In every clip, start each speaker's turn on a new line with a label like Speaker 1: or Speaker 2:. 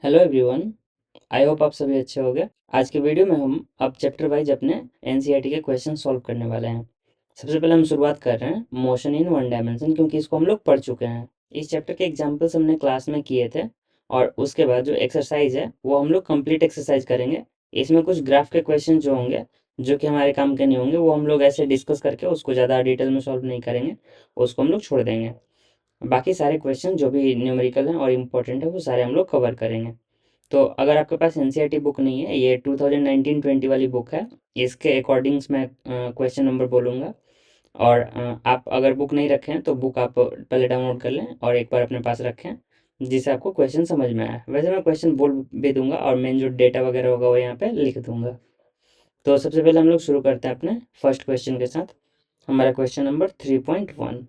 Speaker 1: Hello everyone. I hope आप सभी अच्छे होंगे। आज के वीडियो में हम अब चैप्टर वाइज अपने एनसीईआरटी के क्वेश्चन सॉल्व करने वाले हैं। सबसे पहले हम शुरुआत कर रहे हैं मोशन इन वन डायमेंशन, क्योंकि इसको हम लोग पढ़ चुके हैं। इस चैप्टर के एग्जाम्पल्स हमने क्लास में किए थे और उसके बाद जो एक्सरसाइज है वो हम लोग कंप्लीट एक्सरसाइज करेंगे। इसमें कुछ ग्राफ के क्वेश्चन जो होंगे जो कि हमारे काम के नहीं होंगे वो हम लोग ऐसे डिस्कस करके उसको ज़्यादा डिटेल में सॉल्व नहीं करेंगे, उसको हम लोग छोड़ देंगे। बाकी सारे क्वेश्चन जो भी न्यूमेरिकल हैं और इम्पोर्टेंट है वो सारे हम लोग कवर करेंगे। तो अगर आपके पास एनसीईआरटी बुक नहीं है, ये 2019-20 वाली बुक है। इसके अकॉर्डिंग्स मैं क्वेश्चन नंबर बोलूँगा। और आप अगर बुक नहीं रखें तो बुक आप पहले डाउनलोड कर लें और एक बार अपने पास रखें, जिससे आपको क्वेश्चन समझ में आए। वैसे मैं क्वेश्चन बोल भी दूंगा और मेन जो डेटा वगैरह होगा वो यहाँ पे लिख दूंगा। तो सबसे पहले हम लोग शुरू करते हैं अपने फर्स्ट क्वेश्चन के साथ। हमारा क्वेश्चन नंबर 3.1।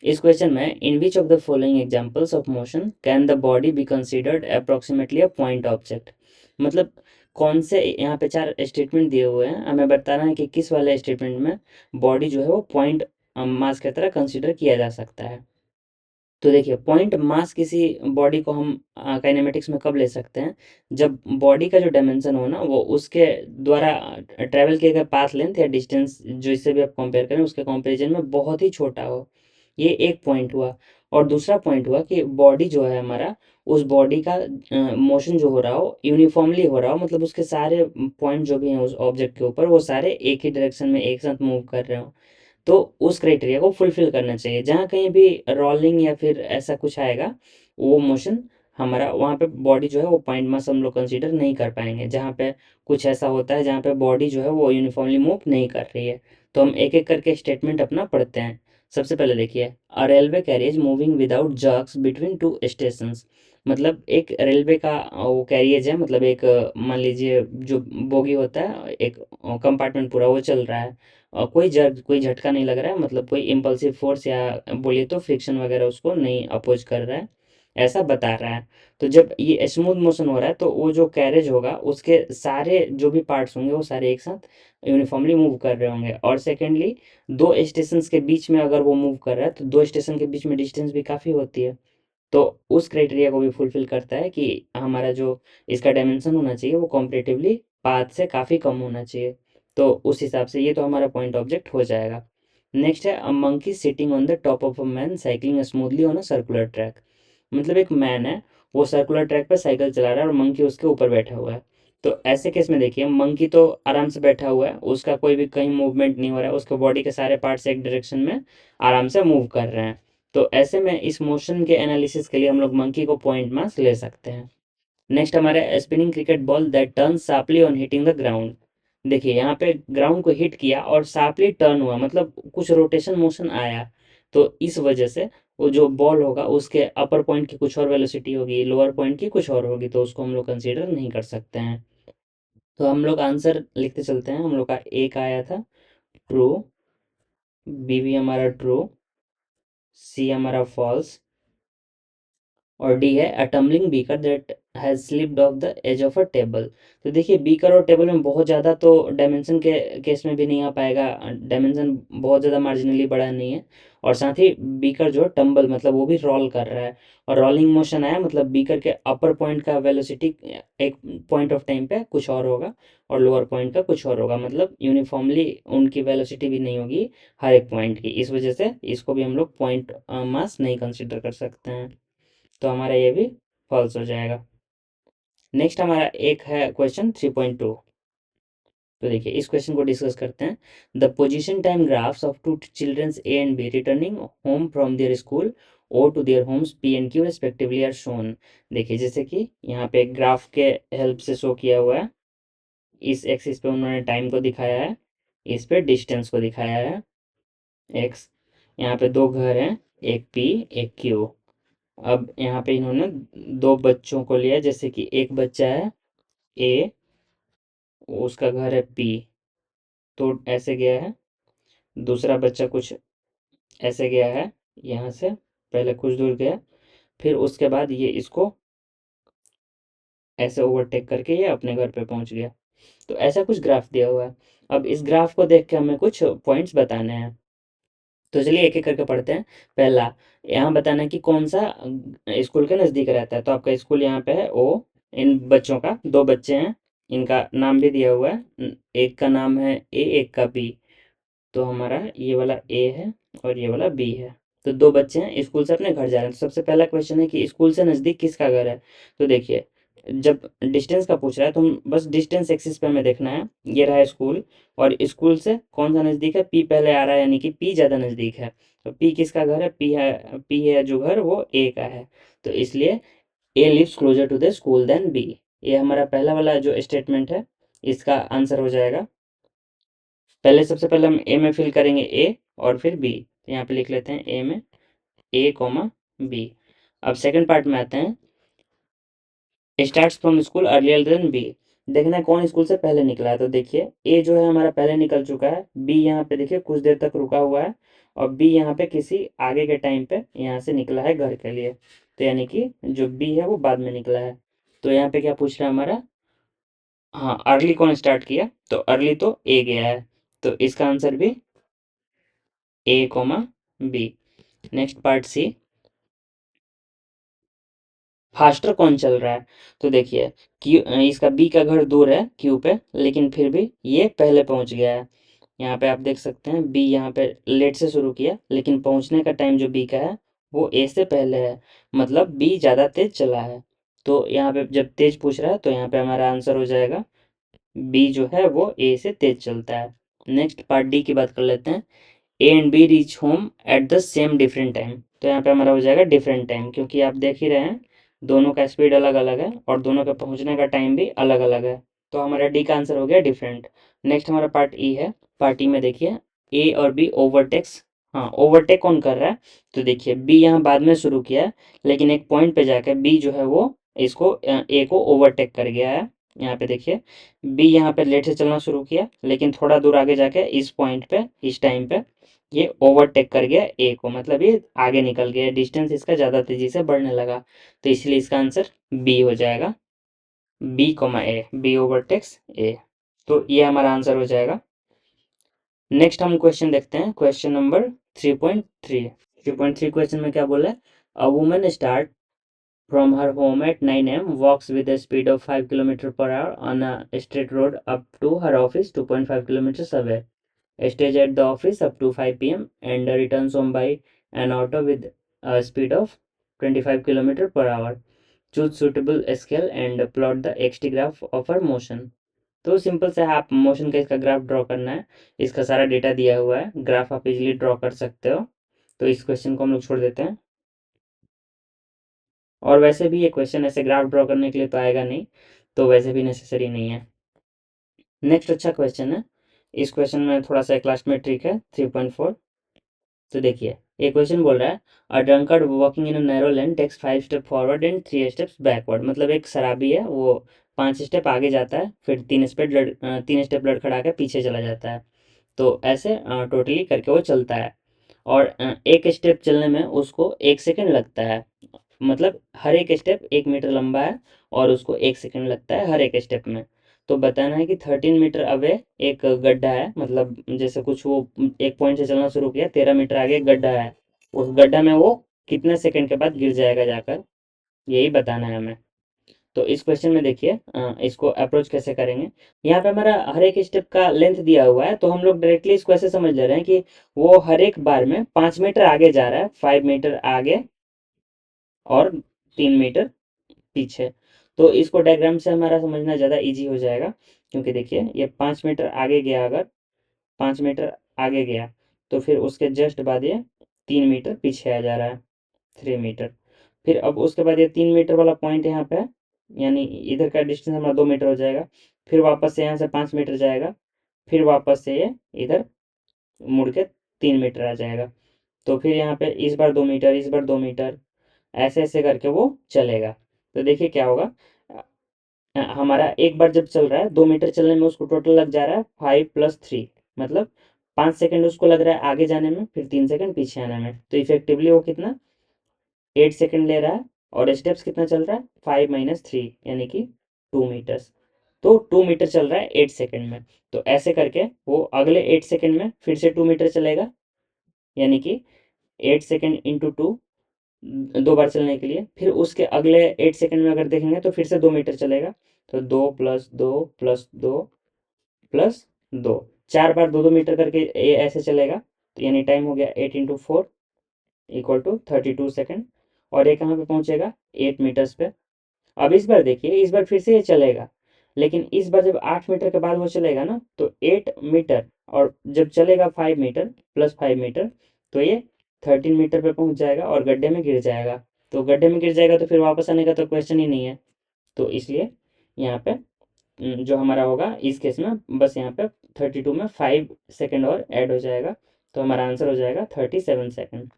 Speaker 1: इस क्वेश्चन में in which of the following examples of motion can the body be considered approximately a point object. मतलब कौन से यहाँ पे चार स्टेटमेंट दिए हुए हैं, हमें बताना है कि किस वाले स्टेटमेंट में बॉडी जो है वो पॉइंट मास की तरह कंसीडर किया जा सकता है। तो देखिए, पॉइंट मास किसी बॉडी को हम काइनेमेटिक्स में कब ले सकते हैं, जब बॉडी का जो डायमेंशन हो ना वो उसके द्वारा ट्रेवल किए गए पाथ लेंथ या डिस्टेंस जो इससे भी आप कंपेयर करें उसके कंपैरिजन में बहुत ही छोटा हो। ये एक पॉइंट हुआ। और दूसरा पॉइंट हुआ कि बॉडी जो है हमारा, उस बॉडी का मोशन जो हो रहा हो यूनिफॉर्मली हो रहा हो, मतलब उसके सारे पॉइंट जो भी हैं उस ऑब्जेक्ट के ऊपर वो सारे एक ही डायरेक्शन में एक साथ मूव कर रहे हो। तो उस क्राइटेरिया को फुलफिल करना चाहिए। जहाँ कहीं भी रोलिंग या फिर ऐसा कुछ आएगा, वो मोशन हमारा वहाँ पे बॉडी जो है वो पॉइंट मास हम लोग कंसीडर नहीं कर पाएंगे। जहाँ पे कुछ ऐसा होता है जहाँ पे बॉडी जो है वो यूनिफॉर्मली मूव नहीं कर रही है। तो हम एक एक करके स्टेटमेंट अपना पढ़ते हैं। सबसे पहले देखिए, a railway carriage moving without jerks between two stations. मतलब एक रेलवे का वो कैरियज है, मतलब एक मान लीजिए जो बोगी होता है, एक कंपार्टमेंट पूरा वो चल रहा है। कोई झटका नहीं लग रहा है, मतलब कोई इम्पल्सिव फोर्स या बोलिए तो फ्रिक्शन वगैरह उसको नहीं अपोज कर रहा है, ऐसा बता रहा है। तो जब ये स्मूथ मोशन हो रहा है तो वो जो कैरेज होगा उसके सारे जो भी पार्ट्स होंगे वो सारे एक साथ यूनिफॉर्मली मूव कर रहे होंगे। और सेकेंडली, दो स्टेशंस के बीच में अगर वो मूव कर रहा है तो दो स्टेशन के बीच में डिस्टेंस भी काफ़ी होती है। तो उस क्राइटेरिया को भी फुलफिल करता है कि हमारा जो इसका डायमेंशन होना चाहिए वो कॉम्परेटिवली पाथ से काफ़ी कम होना चाहिए। तो उस हिसाब से ये तो हमारा पॉइंट ऑब्जेक्ट हो जाएगा। नेक्स्ट है, a monkey sitting on the top of a man cycling smoothly on a circular track. मतलब एक मैन है, वो सर्कुलर ट्रैक पर साइकिल चला रहा है और मंकी उसके ऊपर बैठा हुआ है। तो ऐसे केस में देखिए, मंकी तो आराम से बैठा हुआ है, उसका कोई भी कहीं मूवमेंट नहीं हो रहा है, उसके बॉडी के सारे पार्ट्स एक डायरेक्शन में आराम से मूव कर रहे हैं। तो ऐसे में इस मोशन के एनालिसिस के लिए हम लोग मंकी को पॉइंट मास ले सकते हैं। नेक्स्ट हमारे spinning cricket ball that turn sharply on hitting the ground. देखिए यहाँ पे ग्राउंड को हिट किया और शार्पली टर्न हुआ, मतलब कुछ रोटेशन मोशन आया। तो इस वजह से वो जो बॉल होगा उसके अपर पॉइंट की कुछ और वेलोसिटी होगी, लोअर पॉइंट की कुछ और होगी, तो उसको हम लोग कंसीडर नहीं कर सकते हैं। तो हम लोग आंसर लिखते चलते हैं। हम लोग का एक आया था ट्रू, बी भी हमारा ट्रू, सी हमारा फॉल्स, और डी है a tumbling beaker that has slipped off the edge of a table. तो देखिए, बीकर और टेबल में बहुत ज़्यादा तो डायमेंशन के केस में भी नहीं आ पाएगा, डायमेंशन बहुत ज़्यादा मार्जिनली बड़ा नहीं है। और साथ ही बीकर जो टम्बल मतलब वो भी रोल कर रहा है, और रोलिंग मोशन आया मतलब बीकर के अपर पॉइंट का वेलोसिटी एक पॉइंट ऑफ टाइम पे कुछ और होगा और लोअर पॉइंट का कुछ और होगा, मतलब यूनिफॉर्मली उनकी वेलोसिटी भी नहीं होगी हर एक पॉइंट की। इस वजह से इसको भी हम लोग पॉइंट मास नहीं कंसिडर कर सकते हैं। तो हमारा ये भी फॉल्स हो जाएगा। नेक्स्ट हमारा एक है क्वेश्चन 3.2। तो देखिए, इस क्वेश्चन को डिस्कस करते हैं। The position time graphs of two childrens A and B returning home from their school और to their homes P and Q respectively are shown. देखिए, जैसे कि यहाँ पे एक ग्राफ के हेल्प से शो किया हुआ है। इस एक्सिस पे उन्होंने टाइम को दिखाया है, इस पे डिस्टेंस को दिखाया है एक्स। यहाँ पे दो घर हैं, एक पी एक क्यू। अब यहाँ पे इन्होंने दो बच्चों को लिया, जैसे कि एक बच्चा है ए, उसका घर है पी, तो ऐसे गया है। दूसरा बच्चा कुछ ऐसे गया है, यहाँ से पहले कुछ दूर गया, फिर उसके बाद ये इसको ऐसे ओवरटेक करके ये अपने घर पे पहुंच गया। तो ऐसा कुछ ग्राफ दिया हुआ है। अब इस ग्राफ को देख के हमें कुछ पॉइंट्स बताने हैं। तो चलिए एक एक करके पढ़ते हैं। पहला, यहाँ बताना है कि कौन सा स्कूल के नज़दीक रहता है। तो आपका स्कूल यहाँ पे है ओ। इन बच्चों का, दो बच्चे हैं, इनका नाम भी दिया हुआ है। एक का नाम है ए, एक का बी। तो हमारा ये वाला ए है और ये वाला बी है। तो दो बच्चे हैं, स्कूल से अपने घर जा रहे हैं। तो सबसे पहला क्वेश्चन है कि स्कूल से नज़दीक किसका घर है। तो देखिए, जब डिस्टेंस का पूछ रहा है तो हम बस डिस्टेंस एक्सिस पे हमें देखना है। ये रहा स्कूल, और स्कूल से कौन सा नज़दीक है, पी पहले आ रहा है, यानी कि पी ज़्यादा नज़दीक है। तो पी किसका घर है, पी है जो घर वो ए का है। तो इसलिए A lives closer to the school than B. ये हमारा पहला वाला जो स्टेटमेंट है, इसका आंसर हो जाएगा। पहले सबसे पहले हम ए में फिल करेंगे ए और फिर बी। तो यहाँ पे लिख लेते हैं ए में ए कॉमा बी। अब सेकंड पार्ट में आते हैं, starts from school earlier than B. देखना है कौन स्कूल से पहले निकला है। तो देखिए ए जो है हमारा पहले निकल चुका है, बी यहाँ पे देखिए कुछ देर तक रुका हुआ है, और बी यहाँ पे किसी आगे के टाइम पे यहाँ से निकला है घर के लिए। तो यानी कि जो बी है वो बाद में निकला है। तो यहाँ पे क्या पूछ रहा है हमारा, हाँ अर्ली कौन स्टार्ट किया, तो अर्ली तो ए गया है। तो इसका आंसर भी A comma B. Next part C, faster कौन चल रहा है। तो देखिए क्यू, इसका बी का घर दूर है क्यू पे, लेकिन फिर भी ये पहले पहुंच गया है। यहाँ पे आप देख सकते हैं बी यहाँ पे लेट से शुरू किया, लेकिन पहुंचने का टाइम जो बी का है वो ए से पहले है, मतलब बी ज़्यादा तेज चला है। तो यहाँ पे जब तेज पूछ रहा है तो यहाँ पे हमारा आंसर हो जाएगा बी जो है वो ए से तेज चलता है। नेक्स्ट पार्ट डी की बात कर लेते हैं। A and B reach home at the same different time. तो यहाँ पे हमारा हो जाएगा डिफरेंट टाइम, क्योंकि आप देख ही रहे हैं दोनों का स्पीड अलग अलग है और दोनों का पहुंचने का टाइम भी अलग अलग है। तो हमारा डी का आंसर हो गया डिफरेंट। नेक्स्ट हमारा पार्ट ई है। पार्ट ई में देखिए ए और बी ओवरटेक्स, हाँ ओवरटेक कौन कर रहा है। तो देखिए बी यहाँ बाद में शुरू किया है, लेकिन एक पॉइंट पे जाकर बी जो है वो इसको ए को ओवरटेक कर गया है। यहाँ पे देखिए बी यहाँ पे लेट से चलना शुरू किया, लेकिन थोड़ा दूर आगे जाके इस पॉइंट पे, इस टाइम पे ये ओवरटेक कर गया ए को, मतलब ये आगे निकल गया, डिस्टेंस इसका ज़्यादा तेजी से बढ़ने लगा। तो इसलिए इसका आंसर बी हो जाएगा, बी कॉमा ए, बी ओवरटेक्स ए। तो ये हमारा आंसर हो जाएगा। नेक्स्ट हम क्वेश्चन देखते हैं, क्वेश्चन नंबर 3.3। 3.3 क्वेश्चन में क्या बोला है, a woman start from her home at 9 a.m., walks with a speed of 5 kilometers per hour on a straight road up to her office 2.5 kilometers away. Stays at the office up to 5 p.m. and returns home by an auto with a speed of 25 kilometers per hour. Choose suitable scale and plot the xt graph of her motion. तो simple से है, आप motion का इसका graph draw करना है। इसका सारा डेटा दिया हुआ है, ग्राफ आप इजीली ड्रॉ कर सकते हो। तो इस क्वेश्चन को हम लोग छोड़ देते हैं। और वैसे भी ये क्वेश्चन ऐसे ग्राफ ड्रॉ करने के लिए तो आएगा नहीं, तो वैसे भी नेसेसरी नहीं है। नेक्स्ट अच्छा क्वेश्चन है। इस क्वेश्चन में थोड़ा सा क्लास में ट्रिक है, 3.4। तो देखिए ये क्वेश्चन बोल रहा है, a drunkard walking in a narrow lane takes 5 step forward and 3 steps backward. मतलब एक शराबी है, वो 5 स्टेप आगे जाता है, फिर 3 स्टेप लड़खड़ा के पीछे चला जाता है। तो ऐसे टोटली करके वो चलता है, और एक स्टेप चलने में उसको 1 सेकंड लगता है। मतलब हर एक स्टेप 1 मीटर लंबा है, और उसको 1 सेकंड लगता है हर एक स्टेप में। तो बताना है कि 13 मीटर अवे एक गड्ढा है, मतलब जैसे कुछ वो एक पॉइंट से चलना शुरू किया, 13 मीटर आगे एक गड्ढा है, उस गड्ढा में वो कितने सेकंड के बाद गिर जाएगा जाकर, यही बताना है हमें। तो इस क्वेश्चन में देखिए इसको अप्रोच कैसे करेंगे। यहाँ पे हमारा हर एक स्टेप का लेंथ दिया हुआ है, तो हम लोग डायरेक्टली इसको ऐसे समझ ले रहे हैं कि वो हर एक बार में 5 मीटर आगे जा रहा है, 5 मीटर आगे और 3 मीटर पीछे। तो इसको डायग्राम से हमारा समझना ज़्यादा इजी हो जाएगा, क्योंकि देखिए ये 5 मीटर आगे गया, अगर 5 मीटर आगे गया तो फिर उसके जस्ट बाद ये 3 मीटर पीछे आ जा रहा है, 3 मीटर। फिर अब उसके बाद ये 3 मीटर वाला पॉइंट यहाँ पे है, यानी इधर का डिस्टेंस हमारा 2 मीटर हो जाएगा। फिर वापस से यहाँ से 5 मीटर जाएगा, फिर वापस से ये इधर मुड़ के 3 मीटर आ जाएगा। तो फिर यहाँ पे इस बार 2 मीटर, इस बार 2 मीटर, ऐसे ऐसे करके वो चलेगा। तो देखिए क्या होगा, हमारा एक बार जब चल रहा है 2 मीटर चलने में उसको टोटल लग जा रहा है 5 + 3, मतलब 5 सेकंड उसको लग रहा है आगे जाने में, फिर 3 सेकंड पीछे आने में। तो इफेक्टिवली वो कितना 8 सेकंड ले रहा है, और स्टेप्स कितना चल रहा है 5 - 3, यानी कि 2 मीटर्स। तो 2 मीटर चल रहा है 8 सेकंड में। तो ऐसे करके वो अगले 8 सेकंड में फिर से 2 मीटर चलेगा, यानी कि 8 सेकेंड इंटू 2, 2 बार चलने के लिए। फिर उसके अगले 8 सेकेंड में अगर देखेंगे तो फिर से 2 मीटर चलेगा। तो 2 + 2 + 2 + 2, 4 बार 2 2 मीटर करके ये ऐसे चलेगा। तो यानी टाइम हो गया 8 × 4 = 32 सेकेंड। और ये कहाँ पे पहुँचेगा? 8 मीटर्स पे। अब इस बार देखिए, इस बार फिर से ये चलेगा, लेकिन इस बार जब 8 मीटर के बाद वो चलेगा ना, तो 8 मीटर, और जब चलेगा 5 मीटर + 5 मीटर, तो ये 13 मीटर पे पहुंच जाएगा और गड्ढे में गिर जाएगा। तो गड्ढे में गिर जाएगा तो फिर वापस आने का तो क्वेश्चन ही नहीं है। तो इसलिए यहाँ पे जो हमारा होगा इस केस में, बस यहाँ पे 32 में 5 सेकेंड और ऐड हो जाएगा। तो हमारा आंसर हो जाएगा 37 सेकेंड।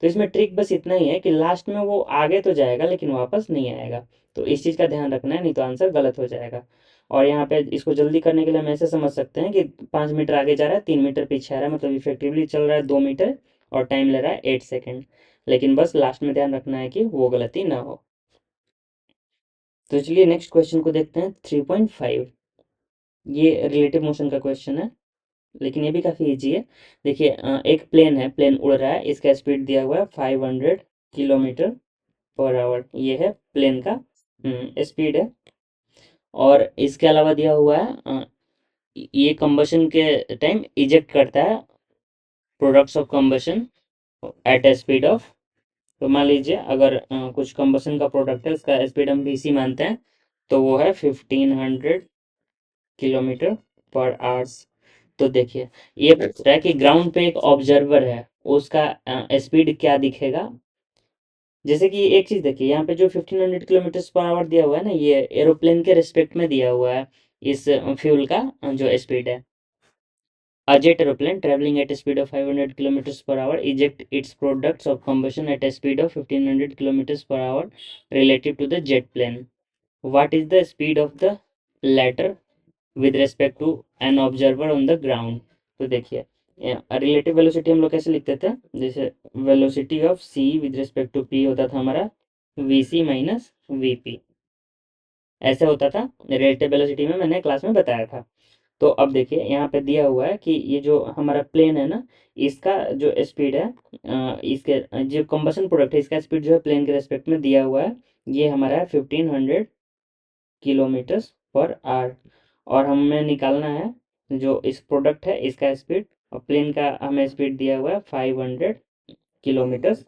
Speaker 1: तो इसमें ट्रिक बस इतना ही है कि लास्ट में वो आगे तो जाएगा लेकिन वापस नहीं आएगा। तो इस चीज़ का ध्यान रखना है, नहीं तो आंसर गलत हो जाएगा। और यहाँ पे इसको जल्दी करने के लिए हम ऐसे समझ सकते हैं कि 5 मीटर आगे जा रहा है, 3 मीटर पीछे आ रहा है, मतलब इफेक्टिवली चल रहा है 2 मीटर, और टाइम ले रहा है 8 सेकेंड। लेकिन बस लास्ट में ध्यान रखना है कि वो गलती ना हो। तो चलिए नेक्स्ट क्वेश्चन को देखते हैं, 3.5। ये रिलेटिव मोशन का क्वेश्चन है, लेकिन ये भी काफ़ी इजी है। देखिए एक प्लेन है, प्लेन उड़ रहा है, इसका स्पीड दिया हुआ है 500 km/h। ये है प्लेन का स्पीड है। और इसके अलावा दिया हुआ है ये कंबशन के टाइम इजेक्ट करता है products of combustion at a speed of. तो मान लीजिए अगर कुछ कंबशन का प्रोडक्ट है, उसका स्पीड हम वीसी मानते हैं, तो वो है 1500 km/h। तो देखिए, ये पूछ रहा है कि ग्राउंड पे एक ऑब्जर्वर है, उसका स्पीड क्या दिखेगा। जैसे कि एक चीज देखिए, यहाँ पे जो 1500 km/h दिया हुआ है ना, ये एरोप्लेन के रिस्पेक्ट में दिया हुआ है इस फ्यूल का जो स्पीड है। A jet aeroplane traveling at a speed of 500 kilometers per hour eject its products of combustion at a speed of 1500 kilometers per hour relative to the jet plane. What is the speed of the latter with respect to an observer on the ground? तो देखिए, relative velocity हम लोग कैसे लिखते थे, जैसे velocity of C with respect to P होता था हमारा वीसी माइनस वीपी, ऐसे होता था रिलेटिव वेलोसिटी में, मैंने क्लास में बताया था। तो अब देखिए यहाँ पे दिया हुआ है कि ये जो हमारा प्लेन है ना, इसका जो स्पीड है, इसके जो कंबसन प्रोडक्ट है, इसका स्पीड जो है प्लेन के रेस्पेक्ट में दिया हुआ है, ये हमारा है 1500 km/h। और हमें निकालना है जो इस प्रोडक्ट है इसका स्पीड, और प्लेन का हमें स्पीड दिया हुआ है 500 km/h।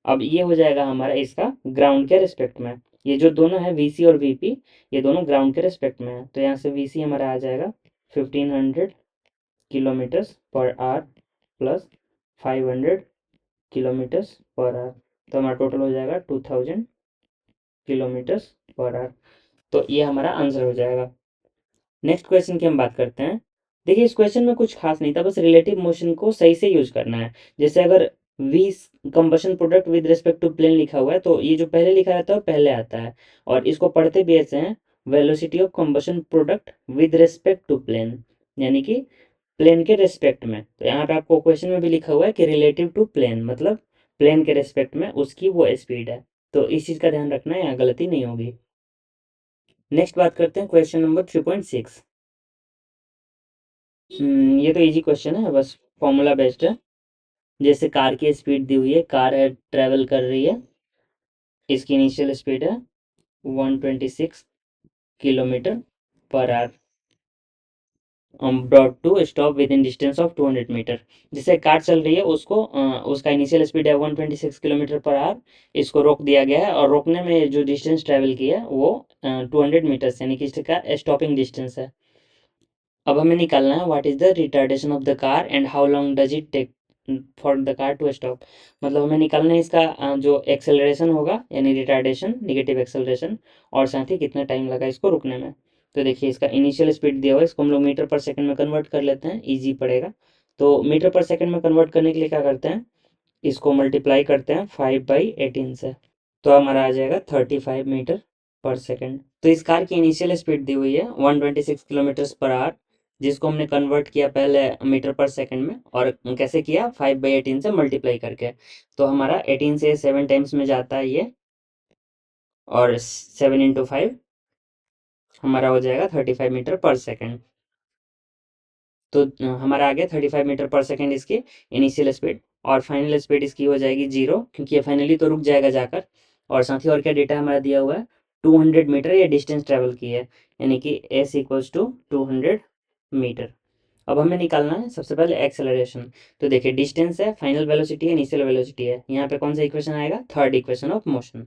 Speaker 1: अब ये हो जाएगा हमारा इसका ग्राउंड के रिस्पेक्ट में। ये जो दोनों है वीसी और वीपी, ये दोनों ग्राउंड के रिस्पेक्ट में है। तो यहाँ से वीसी हमारा आ जाएगा 1500 km/h प्लस 500 km/h। तो हमारा टोटल हो जाएगा 2000 km/h। तो ये हमारा आंसर हो जाएगा। नेक्स्ट क्वेश्चन की हम बात करते हैं। देखिए इस क्वेश्चन में कुछ खास नहीं था, बस रिलेटिव मोशन को सही से यूज करना है। जैसे अगर v combustion product with respect to plane लिखा हुआ है, तो ये जो पहले लिखा रहता है वो पहले आता है, और इसको पढ़ते भी ऐसे हैं, velocity of combustion product with respect to plane, यानी कि प्लेन के रिस्पेक्ट में। तो यहाँ पे आपको क्वेश्चन में भी लिखा हुआ है कि रिलेटिव टू प्लेन, मतलब प्लेन के रिस्पेक्ट में उसकी वो स्पीड है। तो इस चीज़ का ध्यान रखना है, यहाँ गलती नहीं होगी। नेक्स्ट बात करते हैं क्वेश्चन नंबर 3.6। ये तो इजी क्वेश्चन है, बस फॉर्मूला बेस्ड है। जैसे कार की स्पीड दी हुई है, कार है ट्रेवल कर रही है, इसकी इनिशियल स्पीड है 126 km/h, brought to stop within distance of 200 metre. जैसे कार चल रही है, उसको उसका इनिशियल स्पीड है 126 km/h, इसको रोक दिया गया है, और रोकने में जो डिस्टेंस ट्रेवल की है वो 200 मीटर्स, यानी कि इसका स्टॉपिंग डिस्टेंस है। अब हमें निकालना है what is the retardation of the car and how long does it take for the car to stop. मतलब हमें निकालना है इसका जो एक्सेलरेशन होगा, यानी रिटार्डेशन, निगेटिव एक्सेलरेशन, और साथ ही कितना टाइम लगा इसको रुकने में। तो देखिए इसका इनिशियल स्पीड दिया हुआ है, इसको हम लोग मीटर पर सेकंड में कन्वर्ट कर लेते हैं, ईजी पड़ेगा। तो मीटर पर सेकंड में कन्वर्ट करने के लिए क्या करते हैं, इसको मल्टीप्लाई करते हैं 5/18 से, तो हमारा आ जाएगा 35 मीटर पर सेकंड। तो इस कार की इनिशियल स्पीड दी हुई है 126 km/h, जिसको हमने कन्वर्ट किया पहले मीटर पर सेकंड में, और कैसे किया, 5/18 से मल्टीप्लाई करके। तो हमारा 18 से 7 टाइम्स में जाता है ये, और 7 × 5 हमारा हो जाएगा 35 मीटर पर सेकंड। तो हमारा आ गया 35 मीटर पर सेकेंड इसकी इनिशियल स्पीड, और फाइनल स्पीड इसकी हो जाएगी 0, क्योंकि ये फाइनली तो रुक जाएगा जाकर। और साथ ही और क्या डेटा हमारा दिया हुआ है, 200 मीटर ये डिस्टेंस ट्रेवल की है, यानी कि s इक्वल्स टू 200 मीटर। अब हमें निकालना है सबसे पहले एक्सेलरेशन। तो देखिए डिस्टेंस है, फाइनल वेलोसिटी है, इनिशियल वेलोसिटी है, यहाँ पे कौन सा इक्वेशन आएगा, थर्ड इक्वेशन ऑफ मोशन।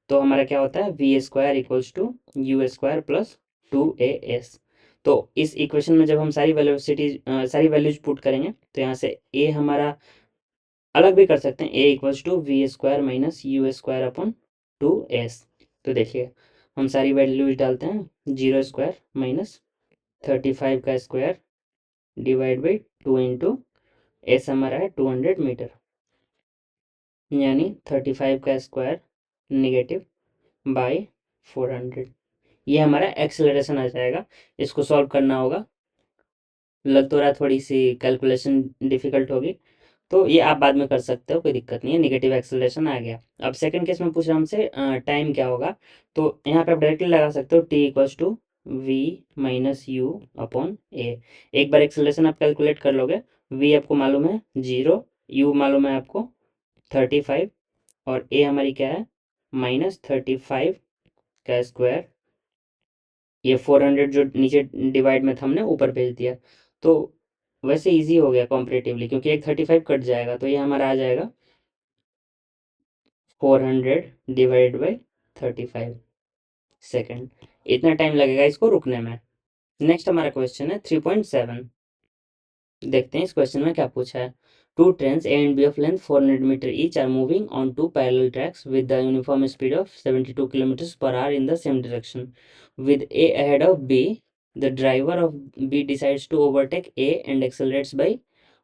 Speaker 1: तो हमारा क्या होता है, v square equals to u square plus 2as। तो इस इक्वेशन में जब हम सारी वेलोसिटी सारी वैल्यूज पुट करेंगे, तो यहाँ से a हमारा अलग भी कर सकते हैं, a equals to v square minus u square upon 2s। तो देखिए हम सारी वैल्यूज डालते हैं, 0 स्क्वायर माइनस 35 का square divide by 2 into S हमारा है 200 मीटर, यानी 35 का स्क्वायर निगेटिव बाई 400। ये हमारा एक्सेलरेशन आ जाएगा। इसको सॉल्व करना होगा, लग तो रहा थोड़ी सी कैलकुलेशन डिफिकल्ट होगी, तो ये आप बाद में कर सकते हो, कोई दिक्कत नहीं है। निगेटिव एक्सेलरेशन आ गया। अब सेकंड केस में पूछ रहा हमसे टाइम क्या होगा, तो यहाँ पे आप डायरेक्टली लगा सकते हो, T equals to V minus U upon A. एक बार एक्सेलरेशन आप कैलकुलेट कर लोगे, वी आपको मालूम है 0, यू मालूम है आपको 35, और ए हमारी क्या है -35 का स्क्वायर, ये 400 जो नीचे डिवाइड में था हमने ऊपर भेज दिया। तो वैसे इजी हो गया कॉम्परेटिवली, क्योंकि एक 35 कट जाएगा, तो ये हमारा आ जाएगा 400 डिवाइड बाई 35 सेकेंड। इतना टाइम लगेगा इसको रुकने में। नेक्स्ट हमारा क्वेश्चन है 3.7। देखते हैं इस क्वेश्चन में क्या पूछा है। Two trains A and B of length 400 metre each are moving on two parallel tracks with the uniform speed of 72 kilometre per hour in the same direction with A ahead of B. The driver of B decides to overtake A and accelerates by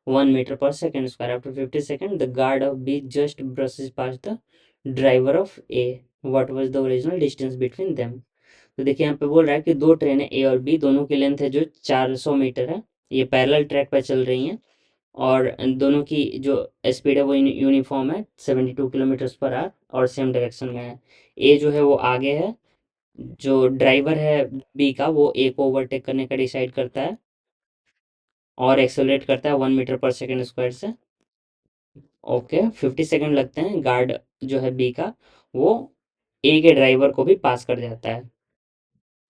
Speaker 1: 1 meter per second square. After 50 seconds, the guard of B just brushes past the driver of A. What was the original distance between them? तो देखिए यहाँ पे बोल रहा है कि दो train है ए और बी, दोनों की लेंथ है जो 400 मीटर है, ये पैरेलल ट्रैक पर चल रही हैं, और दोनों की जो स्पीड है वो यूनिफॉर्म है 72 किलोमीटर पर आवर और सेम डायरेक्शन में है। ए जो है वो आगे है, जो ड्राइवर है बी का वो ए को ओवरटेक करने का डिसाइड करता है और एक्सेलरेट करता है 1 मीटर पर सेकेंड स्क्वायर से। ओके, 50 सेकेंड लगते हैं, गार्ड जो है बी का वो ए के ड्राइवर को भी पास कर जाता है।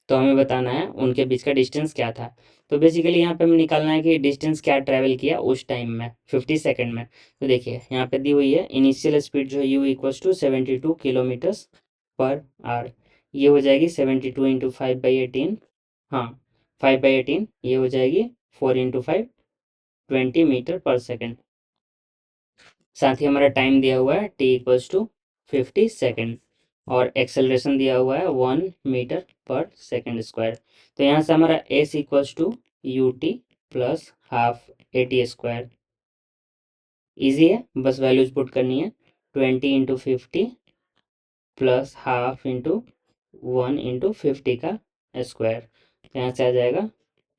Speaker 1: तो हमें बताना है उनके बीच का डिस्टेंस क्या था। तो बेसिकली यहाँ पे हमें निकालना है कि डिस्टेंस क्या ट्रैवल किया उस टाइम में 50 सेकेंड में। तो देखिए यहाँ पे दी हुई है इनिशियल स्पीड जो है u equals to 72 kilometres per hour. ये हो जाएगी 72 इंटू 5/18, हाँ 5/18, ये हो जाएगी 4 इंटू 5, 20 मीटर पर सेकेंड। साथ ही हमारा टाइम दिया हुआ है टी इक्वल्स टू 50 सेकेंड, और एक्सेलरेशन दिया हुआ है 1 मीटर पर सेकेंड स्क्वायर। तो यहाँ से हमारा s equals to u t plus half a t square. Easy है, बस वैल्यूज पुट करनी है, 20 into 50 plus half into 1 into 50 का स्क्वायर। तो यहाँ से आ जाएगा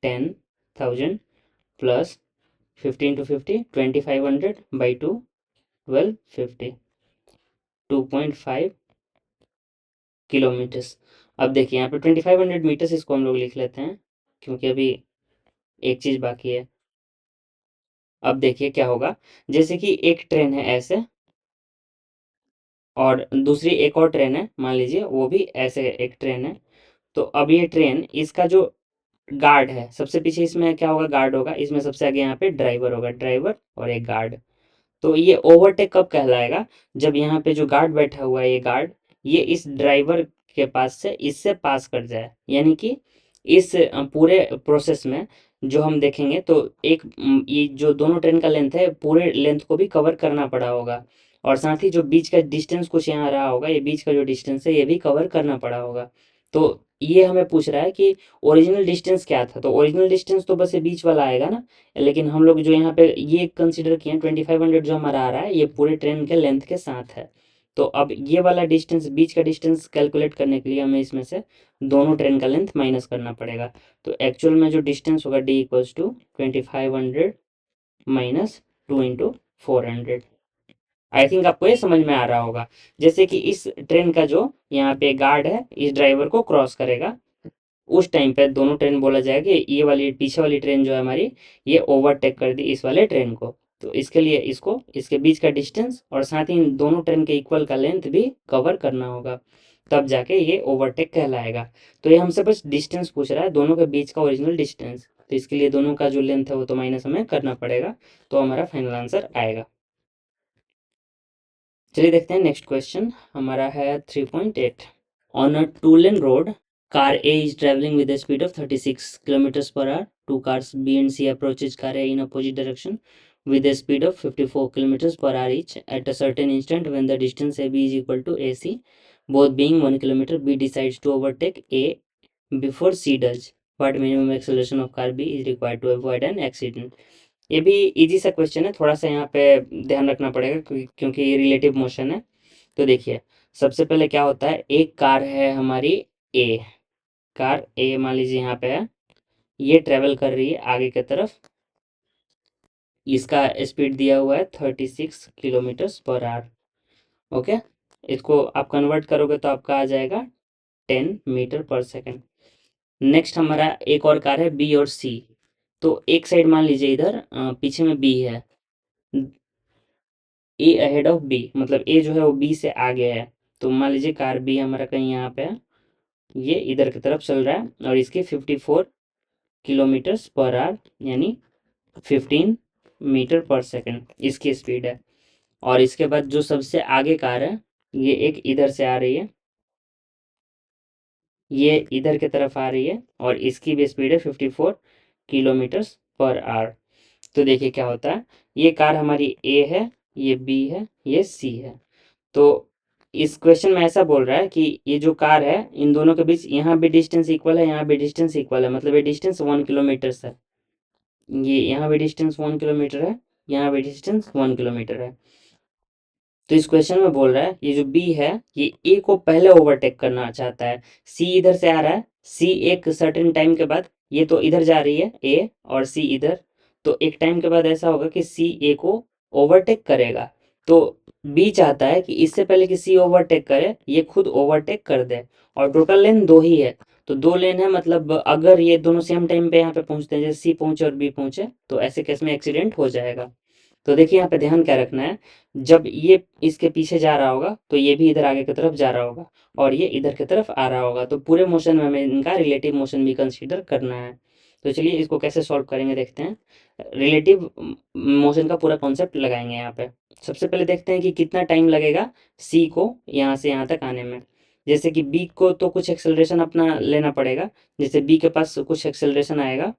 Speaker 1: 10,000 प्लस 50 इंटू 50 2500 बाई 2 1250 2.5 किलोमीटर्स। अब देखिए यहाँ पे 2500 मीटर्स, इसको हम लोग लिख लेते हैं क्योंकि अभी एक चीज़ बाकी है। अब देखिए क्या होगा, जैसे कि एक ट्रेन है ऐसे, और दूसरी एक और ट्रेन है, मान लीजिए वो भी ऐसे एक ट्रेन है। तो अब ये ट्रेन, इसका जो गार्ड है सबसे पीछे, इसमें क्या होगा, गार्ड होगा, इसमें सबसे आगे यहाँ पे ड्राइवर होगा, ड्राइवर और एक गार्ड। तो ये ओवरटेक कब कहलाएगा, जब यहाँ पे जो गार्ड बैठा हुआ है, ये गार्ड, ये इस ड्राइवर के पास से इससे पास कर जाए, यानी कि इस पूरे प्रोसेस में जो हम देखेंगे तो एक ये जो दोनों ट्रेन का लेंथ है पूरे लेंथ को भी कवर करना पड़ा होगा, और साथ ही जो बीच का डिस्टेंस कुछ यहाँ रहा होगा, ये बीच का जो डिस्टेंस है ये भी कवर करना पड़ा होगा। तो ये हमें पूछ रहा है कि ओरिजिनल डिस्टेंस क्या था, तो ओरिजिनल डिस्टेंस तो बस ये बीच वाला आएगा ना, लेकिन हम लोग जो यहाँ पे ये कंसीडर किए हैं 2500 जो हमारा आ रहा है, ये पूरे ट्रेन के लेंथ के साथ है। तो अब ये वाला डिस्टेंस, बीच का डिस्टेंस कैलकुलेट करने के लिए हमें इसमें से दोनों ट्रेन का लेंथ माइनस करना पड़ेगा। तो एक्चुअल में जो डिस्टेंस होगा d equals to 2500 minus 2 into 400। I think आपको ये समझ में आ रहा होगा। जैसे कि इस ट्रेन का जो यहाँ पे गार्ड है इस ड्राइवर को क्रॉस करेगा, उस टाइम पे दोनों ट्रेन बोला जाएगा कि ये वाली पीछे वाली ट्रेन जो है हमारी, ये ओवरटेक कर दी इस वाले ट्रेन को। तो इसके लिए इसको इसके बीच का डिस्टेंस और साथ ही इन दोनों ट्रेन के इक्वल का लेंथ भी कवर करना होगा, तब जाके ये ओवरटेक कहलाएगा। तो ये हमसे बस डिस्टेंस पूछ रहा है, दोनों के बीच का ओरिजिनल डिस्टेंस। तो इसके लिए दोनों का जो लेंथ है वो तो माइनस हमें करना पड़ेगा, तो हमारा फाइनल आंसर आएगा। चलिए देखते हैं नेक्स्ट क्वेश्चन हमारा है 3.8। On a two lane road, car A is traveling with a speed of 36 kilometers per hour. Two cars B and C approaches car A in opposite direction with a speed of 54 kilometers per hour each. At a certain instant, when the distance AB is equal to AC, both being 1 kilometer, B decides to overtake A before C does. What minimum acceleration of car B is required to avoid an accident? ये भी easy सा question है, थोड़ा सा यहाँ पे ध्यान रखना पड़ेगा क्योंकि ये रिलेटिव मोशन है। तो देखिए, सबसे पहले क्या होता है, एक कार है हमारी ए, कार ए मान लीजिए यहाँ पे है, ये ट्रेवल कर रही है आगे की तरफ, इसका स्पीड दिया हुआ है 36 किलोमीटर्स पर आवर। ओके, इसको आप कन्वर्ट करोगे तो आपका आ जाएगा 10 मीटर पर सेकेंड। नेक्स्ट हमारा एक और कार है बी और सी। तो एक साइड मान लीजिए इधर पीछे में बी है, ए अहेड ऑफ बी, मतलब ए जो है वो बी से आगे है। तो मान लीजिए कार बी हमारा कहीं यहाँ पे है, ये इधर की तरफ चल रहा है और इसकी 54 किलोमीटर्स पर आवर यानी 15 मीटर पर सेकंड इसकी स्पीड है। और इसके बाद जो सबसे आगे कार है, ये एक इधर से आ रही है, ये इधर की तरफ आ रही है और इसकी भी स्पीड है 54 किलोमीटर्स पर आवर। तो देखिए क्या होता है, ये कार हमारी ए है, ये बी है, ये सी है। तो इस क्वेश्चन में ऐसा बोल रहा है कि ये जो कार है इन दोनों के बीच यहाँ भी डिस्टेंस इक्वल है, यहाँ भी डिस्टेंस इक्वल है, मतलब ये डिस्टेंस 1 किलोमीटर है। ये यहाँ भी डिस्टेंस 1 किलोमीटर है, यहाँ भी डिस्टेंस 1 किलोमीटर है। तो इस क्वेश्चन में बोल रहा है ये जो बी है ये ए को पहले ओवरटेक करना चाहता है। सी इधर से आ रहा है, सी एक सर्टेन टाइम के बाद, ये तो इधर जा रही है ए और सी इधर, तो एक टाइम के बाद ऐसा होगा कि सी ए को ओवरटेक करेगा। तो बी चाहता है कि इससे पहले कि सी ओवरटेक करे ये खुद ओवरटेक कर दे। और टोटल लेन दो ही है, तो दो लेन है, मतलब अगर ये दोनों सेम टाइम पे यहाँ पे पहुंचते हैं, जैसे सी पहुंचे और बी पहुंचे, तो ऐसे केस में एक्सीडेंट हो जाएगा। तो देखिए यहाँ पे ध्यान क्या रखना है, जब ये इसके पीछे जा रहा होगा तो ये भी इधर आगे की तरफ जा रहा होगा और ये इधर की तरफ आ रहा होगा, तो पूरे मोशन में हमें इनका रिलेटिव मोशन भी कंसीडर करना है। तो चलिए इसको कैसे सॉल्व करेंगे देखते हैं। रिलेटिव मोशन का पूरा कॉन्सेप्ट लगाएंगे यहाँ पे। सबसे पहले देखते हैं कि कितना टाइम लगेगा सी को यहाँ से यहाँ तक आने में। जैसे कि बी को तो कुछ एक्सेलरेशन अपना लेना पड़ेगा, जैसे बी के पास कुछ एक्सेलरेशन आएगा,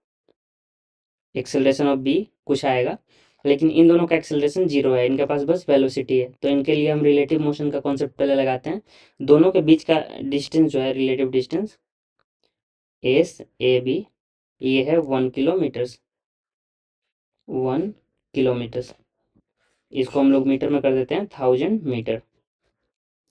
Speaker 1: एक्सेलरेशन ऑफ बी कुछ आएगा, लेकिन इन दोनों का एक्सेलरेशन जीरो है, इनके पास बस वेलोसिटी है। तो इनके लिए हम रिलेटिव मोशन का कॉन्सेप्ट पहले लगाते हैं। दोनों के बीच का डिस्टेंस जो है relative distance s A B, ये है 1 किलोमीटर, 1 किलोमीटर। इसको हम लोग मीटर में कर देते हैं 1000 मीटर।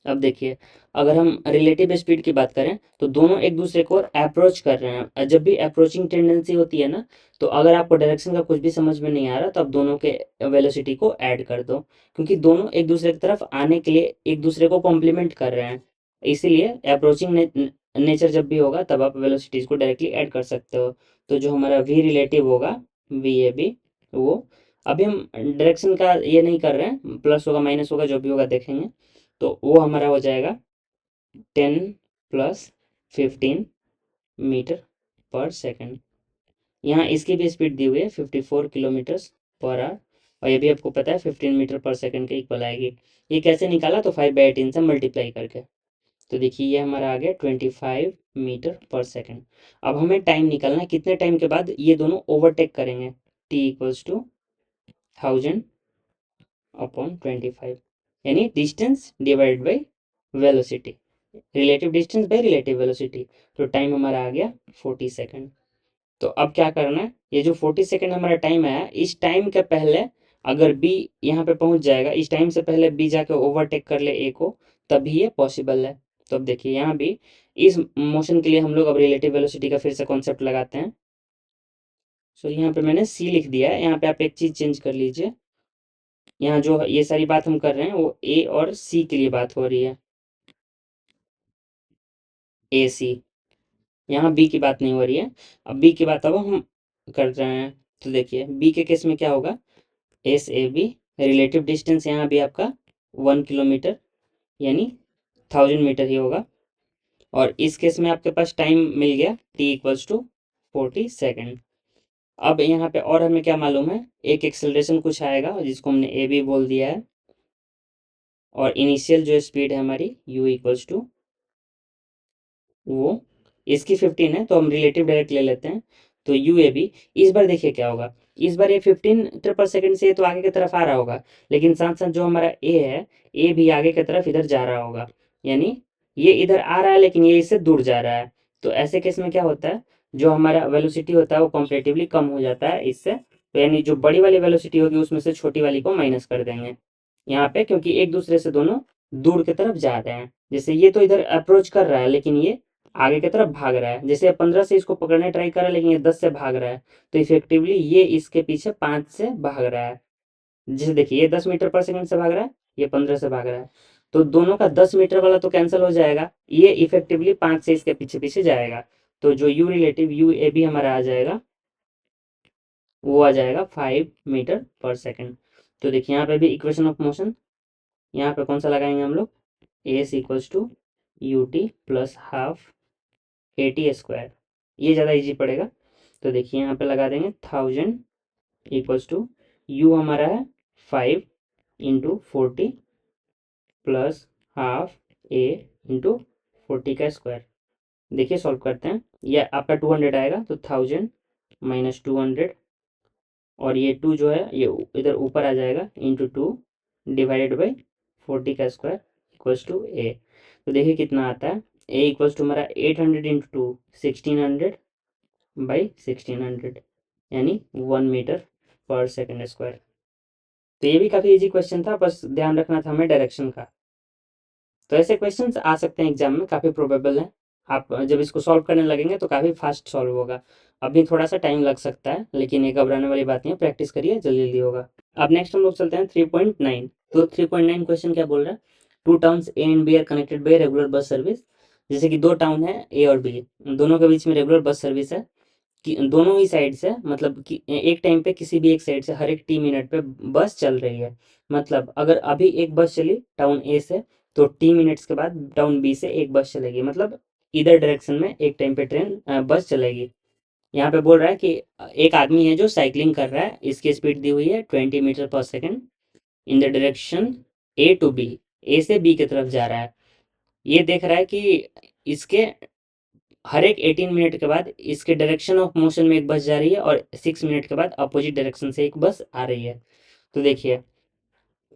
Speaker 1: अब देखिए, अगर हम रिलेटिव स्पीड की बात करें तो दोनों एक दूसरे को अप्रोच कर रहे हैं, और जब भी अप्रोचिंग टेंडेंसी होती है ना, तो अगर आपको डायरेक्शन का कुछ भी समझ में नहीं आ रहा तो आप दोनों के वेलोसिटी को ऐड कर दो, क्योंकि दोनों एक दूसरे की तरफ आने के लिए एक दूसरे को कॉम्प्लीमेंट कर रहे हैं। इसीलिए अप्रोचिंग नेचर जब भी होगा तब आप वेलोसिटीज को डायरेक्टली ऐड कर सकते हो। तो जो हमारा वी रिलेटिव होगा, वी ए बी, वो अभी हम डायरेक्शन का ये नहीं कर रहे हैं, प्लस होगा माइनस होगा जो भी होगा देखेंगे। तो वो हमारा हो जाएगा 10 प्लस 15 मीटर पर सेकंड। यहाँ इसकी भी स्पीड दी हुई है 54 किलोमीटर पर आवर, और ये भी आपको पता है 15 मीटर पर सेकंड के इक्वल आएगी। ये कैसे निकाला, तो 5/18 से मल्टीप्लाई करके। तो देखिए ये हमारा आ गया 25 मीटर पर सेकंड। अब हमें टाइम निकालना है, कितने टाइम के बाद ये दोनों ओवरटेक करेंगे। टी इक्वल्स टू 1000/25, यानी distance divide by velocity, relative distance by relative velocity. तो टाइम हमारा आ गया 40 सेकेंड। तो अब क्या करना है, ये जो 40 सेकेंड हमारा टाइम आया, इस टाइम के पहले अगर बी यहाँ पे पहुंच जाएगा, इस टाइम से पहले बी जाके ओवरटेक कर ले ए को, तभी ये पॉसिबल है। तो अब देखिए यहाँ भी इस मोशन के लिए हम लोग अब रिलेटिव वेलोसिटी का फिर से कॉन्सेप्ट लगाते हैं। सो यहाँ पे मैंने सी लिख दिया है, यहाँ पे आप एक चीज चेंज कर लीजिए। यहाँ जो ये सारी बात हम कर रहे हैं वो ए और सी के लिए बात हो रही है, ए सी। यहाँ बी की बात नहीं हो रही है। अब बी की बात अब हम कर रहे हैं। तो देखिए बी के केस में क्या होगा, s A B, relative distance यहाँ भी आपका 1 किलोमीटर यानी 1000 मीटर ही होगा। और इस केस में आपके पास टाइम मिल गया t इक्वल्स टू 40 सेकेंड। अब यहाँ पे और हमें क्या मालूम है, एक एक्सेलरेशन कुछ आएगा जिसको हमने ए बी बोल दिया है, और इनिशियल जो स्पीड है हमारी u इक्वल्स टू वो इसकी 15 है, तो हम रिलेटिव डायरेक्ट ले लेते हैं। तो यू ए बी, इस बार देखिए क्या होगा, इस बार ये 15 ट्रिपल सेकेंड से तो आगे की तरफ आ रहा होगा, लेकिन साथ साथ जो हमारा ए है, ए भी आगे की तरफ इधर जा रहा होगा। यानी ये इधर आ रहा है लेकिन ये इससे दूर जा रहा है। तो ऐसे केस में क्या होता है, जो हमारा वेलोसिटी होता है वो कंपेरेटिवली कम हो जाता है इससे। तो यानी जो बड़ी वाली वेलोसिटी होगी उसमें से छोटी वाली को माइनस कर देंगे यहाँ पे, क्योंकि एक दूसरे से दोनों दूर की तरफ जा रहे हैं। जैसे ये तो इधर अप्रोच कर रहा है लेकिन ये आगे की तरफ भाग रहा है। जैसे 15 से इसको पकड़ने ट्राई कर रहा है लेकिन ये 10 से भाग रहा है। तो इफेक्टिवली ये इसके पीछे 5 से भाग रहा है। जैसे देखिए ये 10 मीटर पर सेकंड से भाग रहा है, ये 15 से भाग रहा है। तो दोनों का 10 मीटर वाला तो कैंसिल हो जाएगा, ये इफेक्टिवली 5 से इसके पीछे पीछे जाएगा। तो जो u relative u A B हमारा आ जाएगा, वो आ जाएगा 5 मीटर पर सेकंड। तो देखिए यहाँ पे भी इक्वेशन ऑफ मोशन, यहाँ पे कौन सा लगाएंगे हम लोग, s equals to u t plus half a t square, ये ज़्यादा इजी पड़ेगा। तो देखिए यहाँ पे लगा देंगे 1000 इक्वल्स टू यू हमारा है 5 × 40 प्लस हाफ ए इंटू 40 का स्क्वायर। देखिए सॉल्व करते हैं, ये आपका 200 आएगा, तो 1000 माइनस 200, और ये 2 जो है ये इधर ऊपर आ जाएगा, इंटू 2 डिवाइडेड बाई 40 का स्क्वायर इक्वल्स टू ए। तो देखिए कितना आता है, ए इक्वल्स टू हमारा 800 इंटू 2 1600 बाई 1600 यानी 1 मीटर पर सेकंड स्क्वायर। तो ये भी काफ़ी इजी क्वेश्चन था, बस ध्यान रखना था हमें डायरेक्शन का। तो ऐसे क्वेश्चंस आ सकते हैं एग्जाम में, काफ़ी प्रोबेबल है। आप जब इसको सॉल्व करने लगेंगे तो काफ़ी फास्ट सॉल्व होगा। अभी थोड़ा सा टाइम लग सकता है लेकिन ये घबराने वाली बात नहीं है, प्रैक्टिस करिए जल्दी जल्दी होगा। अब नेक्स्ट हम लोग चलते हैं 3.9। तो 3.9 क्वेश्चन क्या बोल रहा है, two towns A and B are connected by regular bus service. जैसे कि दो टाउन है ए और बी, दोनों के बीच में रेगुलर बस सर्विस है कि दोनों ही साइड से, मतलब कि एक टाइम पे किसी भी एक साइड से हर एक टी मिनट पे बस चल रही है। मतलब अगर अभी एक बस चली टाउन ए से, तो टी मिनट्स के बाद टाउन बी से एक बस चलेगी, मतलब इधर डायरेक्शन में एक टाइम पे बस चलेगी। यहाँ पे बोल रहा है कि एक आदमी है जो साइकिलिंग कर रहा है, इसकी स्पीड दी हुई है 20 मीटर पर second in the direction A to B, A से बी की तरफ जा रहा है। ये देख रहा है कि इसके हर एक 18 मिनट के बाद इसके डायरेक्शन ऑफ मोशन में एक बस जा रही है, और 6 मिनट के बाद अपोजिट डायरेक्शन से एक बस आ रही है। तो देखिए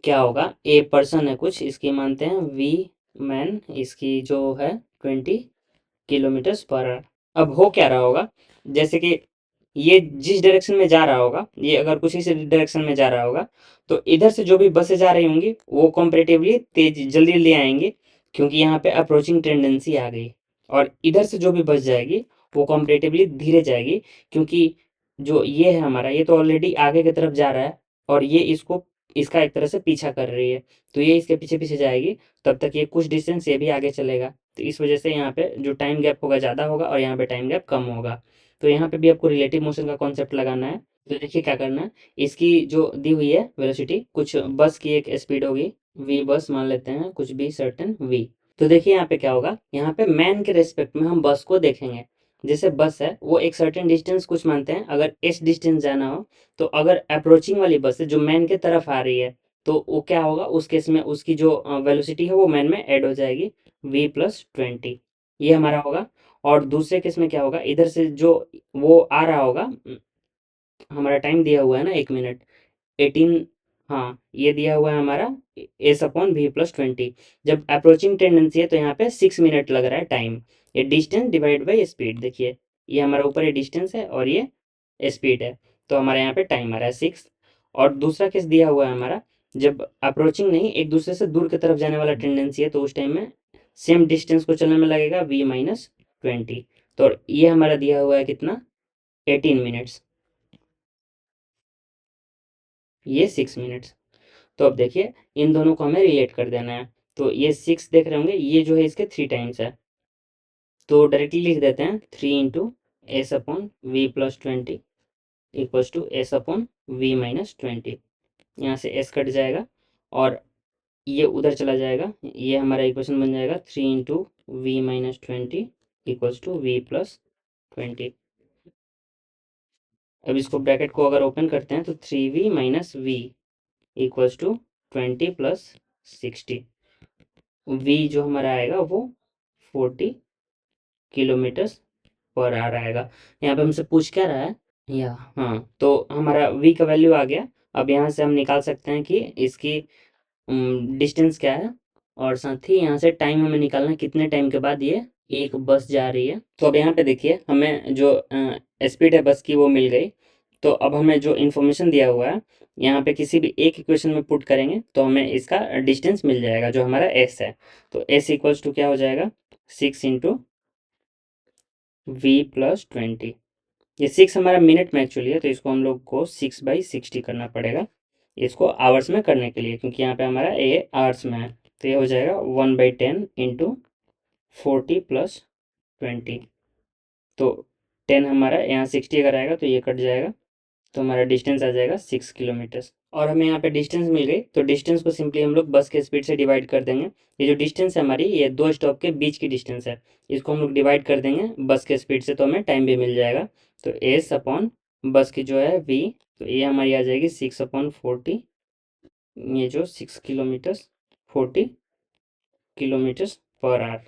Speaker 1: क्या होगा, ए पर्सन है कुछ, इसकी मानते हैं वी मैन, इसकी जो है 20 किलोमीटर पर आवर। अब हो क्या रहा होगा, जैसे कि ये जिस डायरेक्शन में जा रहा होगा, ये अगर कुछ इस डायरेक्शन में जा रहा होगा, तो इधर से जो भी बसें जा रही होंगी वो कंपेरेटिवली तेज जल्दी जल्दी आएंगे, क्योंकि यहाँ पे अप्रोचिंग टेंडेंसी आ गई। और इधर से जो भी बस जाएगी वो कंपेरेटिवली धीरे जाएगी, क्योंकि जो ये है हमारा, ये तो ऑलरेडी आगे की तरफ जा रहा है, और ये इसको इसका एक तरह से पीछा कर रही है। तो ये इसके पीछे पीछे जाएगी, तब तक ये कुछ डिस्टेंस ये भी आगे चलेगा। तो इस वजह से यहाँ पे जो टाइम गैप होगा ज़्यादा होगा, और यहाँ पे टाइम गैप कम होगा। तो यहाँ पे भी आपको रिलेटिव मोशन का कॉन्सेप्ट लगाना है। तो देखिए क्या करना है, इसकी जो दी हुई है वेलोसिटी, कुछ बस की एक स्पीड होगी वी बस मान लेते हैं, कुछ भी सर्टेन वी। तो देखिए यहाँ पे क्या होगा, यहाँ पे मैन के रेस्पेक्ट में हम बस को देखेंगे। जैसे बस है वो एक सर्टेन डिस्टेंस कुछ मानते हैं, अगर एस डिस्टेंस जाना हो, तो अगर अप्रोचिंग वाली बस है जो मैन के तरफ आ रही है, तो वो क्या होगा, उस केस में उसकी जो वेलोसिटी है वो मैन में ऐड हो जाएगी, v+20, ये हमारा होगा। और दूसरे केस में क्या होगा, इधर से जो वो आ रहा होगा, हमारा टाइम दिया हुआ है ना 1 मिनट 18, हाँ ये दिया हुआ है हमारा s/v+20। जब अप्रोचिंग टेंडेंसी है तो यहाँ पे 6 मिनट लग रहा है टाइम। ये डिस्टेंस डिवाइड बाई स्पीड, देखिए ये हमारा ऊपर ये डिस्टेंस है और ये स्पीड है, तो हमारे यहाँ पे टाइम आ रहा है 6। और दूसरा केस दिया हुआ है हमारा, जब अप्रोचिंग नहीं एक दूसरे से दूर की तरफ जाने वाला टेंडेंसी है, तो उस टाइम में सेम डिस्टेंस को चलने में लगेगा v-20। तो ये हमारा दिया हुआ है कितना, 18 मिनट्स, ये 6 मिनट्स। तो अब देखिए इन दोनों को हमें रिलेट कर देना है। तो ये 6 देख रहे होंगे, ये जो है इसके 3 टाइम्स है, तो डायरेक्टली लिख देते हैं 3 × s/v + 20 = s/v - 20। यहाँ से s कट जाएगा और ये उधर चला जाएगा, ये हमारा इक्वेशन बन जाएगा 3 × v - 20 = v + 20। अब इसको ब्रैकेट को अगर ओपन करते हैं तो 3v - v = 20 + 60। v जो हमारा आएगा वो 40 km/h आएगा। यहाँ पे हमसे पूछ क्या रहा है, या हाँ, तो हमारा v का वैल्यू आ गया। अब यहाँ से हम निकाल सकते हैं कि इसकी डिस्टेंस क्या है, और साथ ही यहाँ से टाइम हमें निकालना है, कितने टाइम के बाद ये एक बस जा रही है। तो अब यहाँ पे देखिए हमें जो स्पीड है बस की वो मिल गई। तो अब हमें जो इन्फॉर्मेशन दिया हुआ है यहाँ पे किसी भी एक इक्वेशन में पुट करेंगे तो हमें इसका डिस्टेंस मिल जाएगा जो हमारा s है। तो s = क्या हो जाएगा, 6 × v + 20। ये 6 हमारा मिनट में एक्चुअली है, तो इसको हम लोग को 6/60 करना पड़ेगा इसको आवर्स में करने के लिए, क्योंकि यहाँ पे हमारा ये आवर्स में है। तो ये हो जाएगा 1/10 × 40 + 20। तो 10 हमारा यहाँ 60 अगर आएगा तो ये कट जाएगा, तो हमारा डिस्टेंस आ जाएगा 6 किलोमीटर। और हमें यहाँ पे डिस्टेंस मिल गई, तो डिस्टेंस को सिंपली हम लोग बस के स्पीड से डिवाइड कर देंगे। ये जो डिस्टेंस है हमारी, ये 2 स्टॉप के बीच की डिस्टेंस है, इसको हम लोग डिवाइड कर देंगे बस के स्पीड से, तो हमें टाइम भी मिल जाएगा। तो s/ बस की जो है v, तो ये हमारी आ जाएगी 6/40, ये जो 6 किलोमीटर 40 km/h।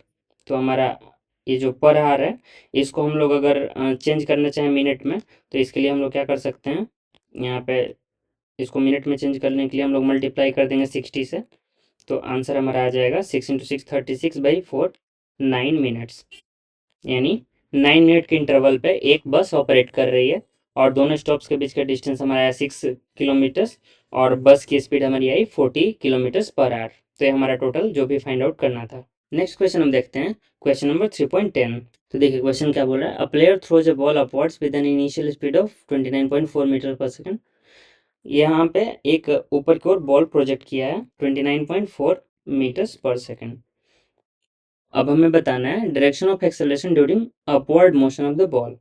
Speaker 1: तो हमारा ये जो पर आवर है इसको हम लोग अगर चेंज करना चाहें मिनट में, तो इसके लिए हम लोग क्या कर सकते हैं, यहाँ पे इसको मिनट में चेंज करने के लिए हम लोग मल्टीप्लाई कर देंगे 60 से। तो आंसर हमारा आ जाएगा 6 × 6 36/4, 9 मिनट्स। यानी 9 मिनट के इंटरवल पे एक बस ऑपरेट कर रही है, और दोनों स्टॉप्स के बीच का डिस्टेंस हमारा आया 6 किलोमीटर, और बस की स्पीड हमारी आई 40 km/h। तो ये हमारा टोटल जो भी फाइंड आउट करना था। नेक्स्ट क्वेश्चन हम देखते हैं, क्वेश्चन नंबर 3.10। तो देखिए क्वेश्चन क्या बोल रहा है, a player throws a ball upwards with an initial speed of 29.4 metre per second. यहाँ पे एक ऊपर की ओर बॉल प्रोजेक्ट किया है 29.4 मीटर्स/सेकंड। अब हमें बताना है direction of acceleration during upward motion of the ball.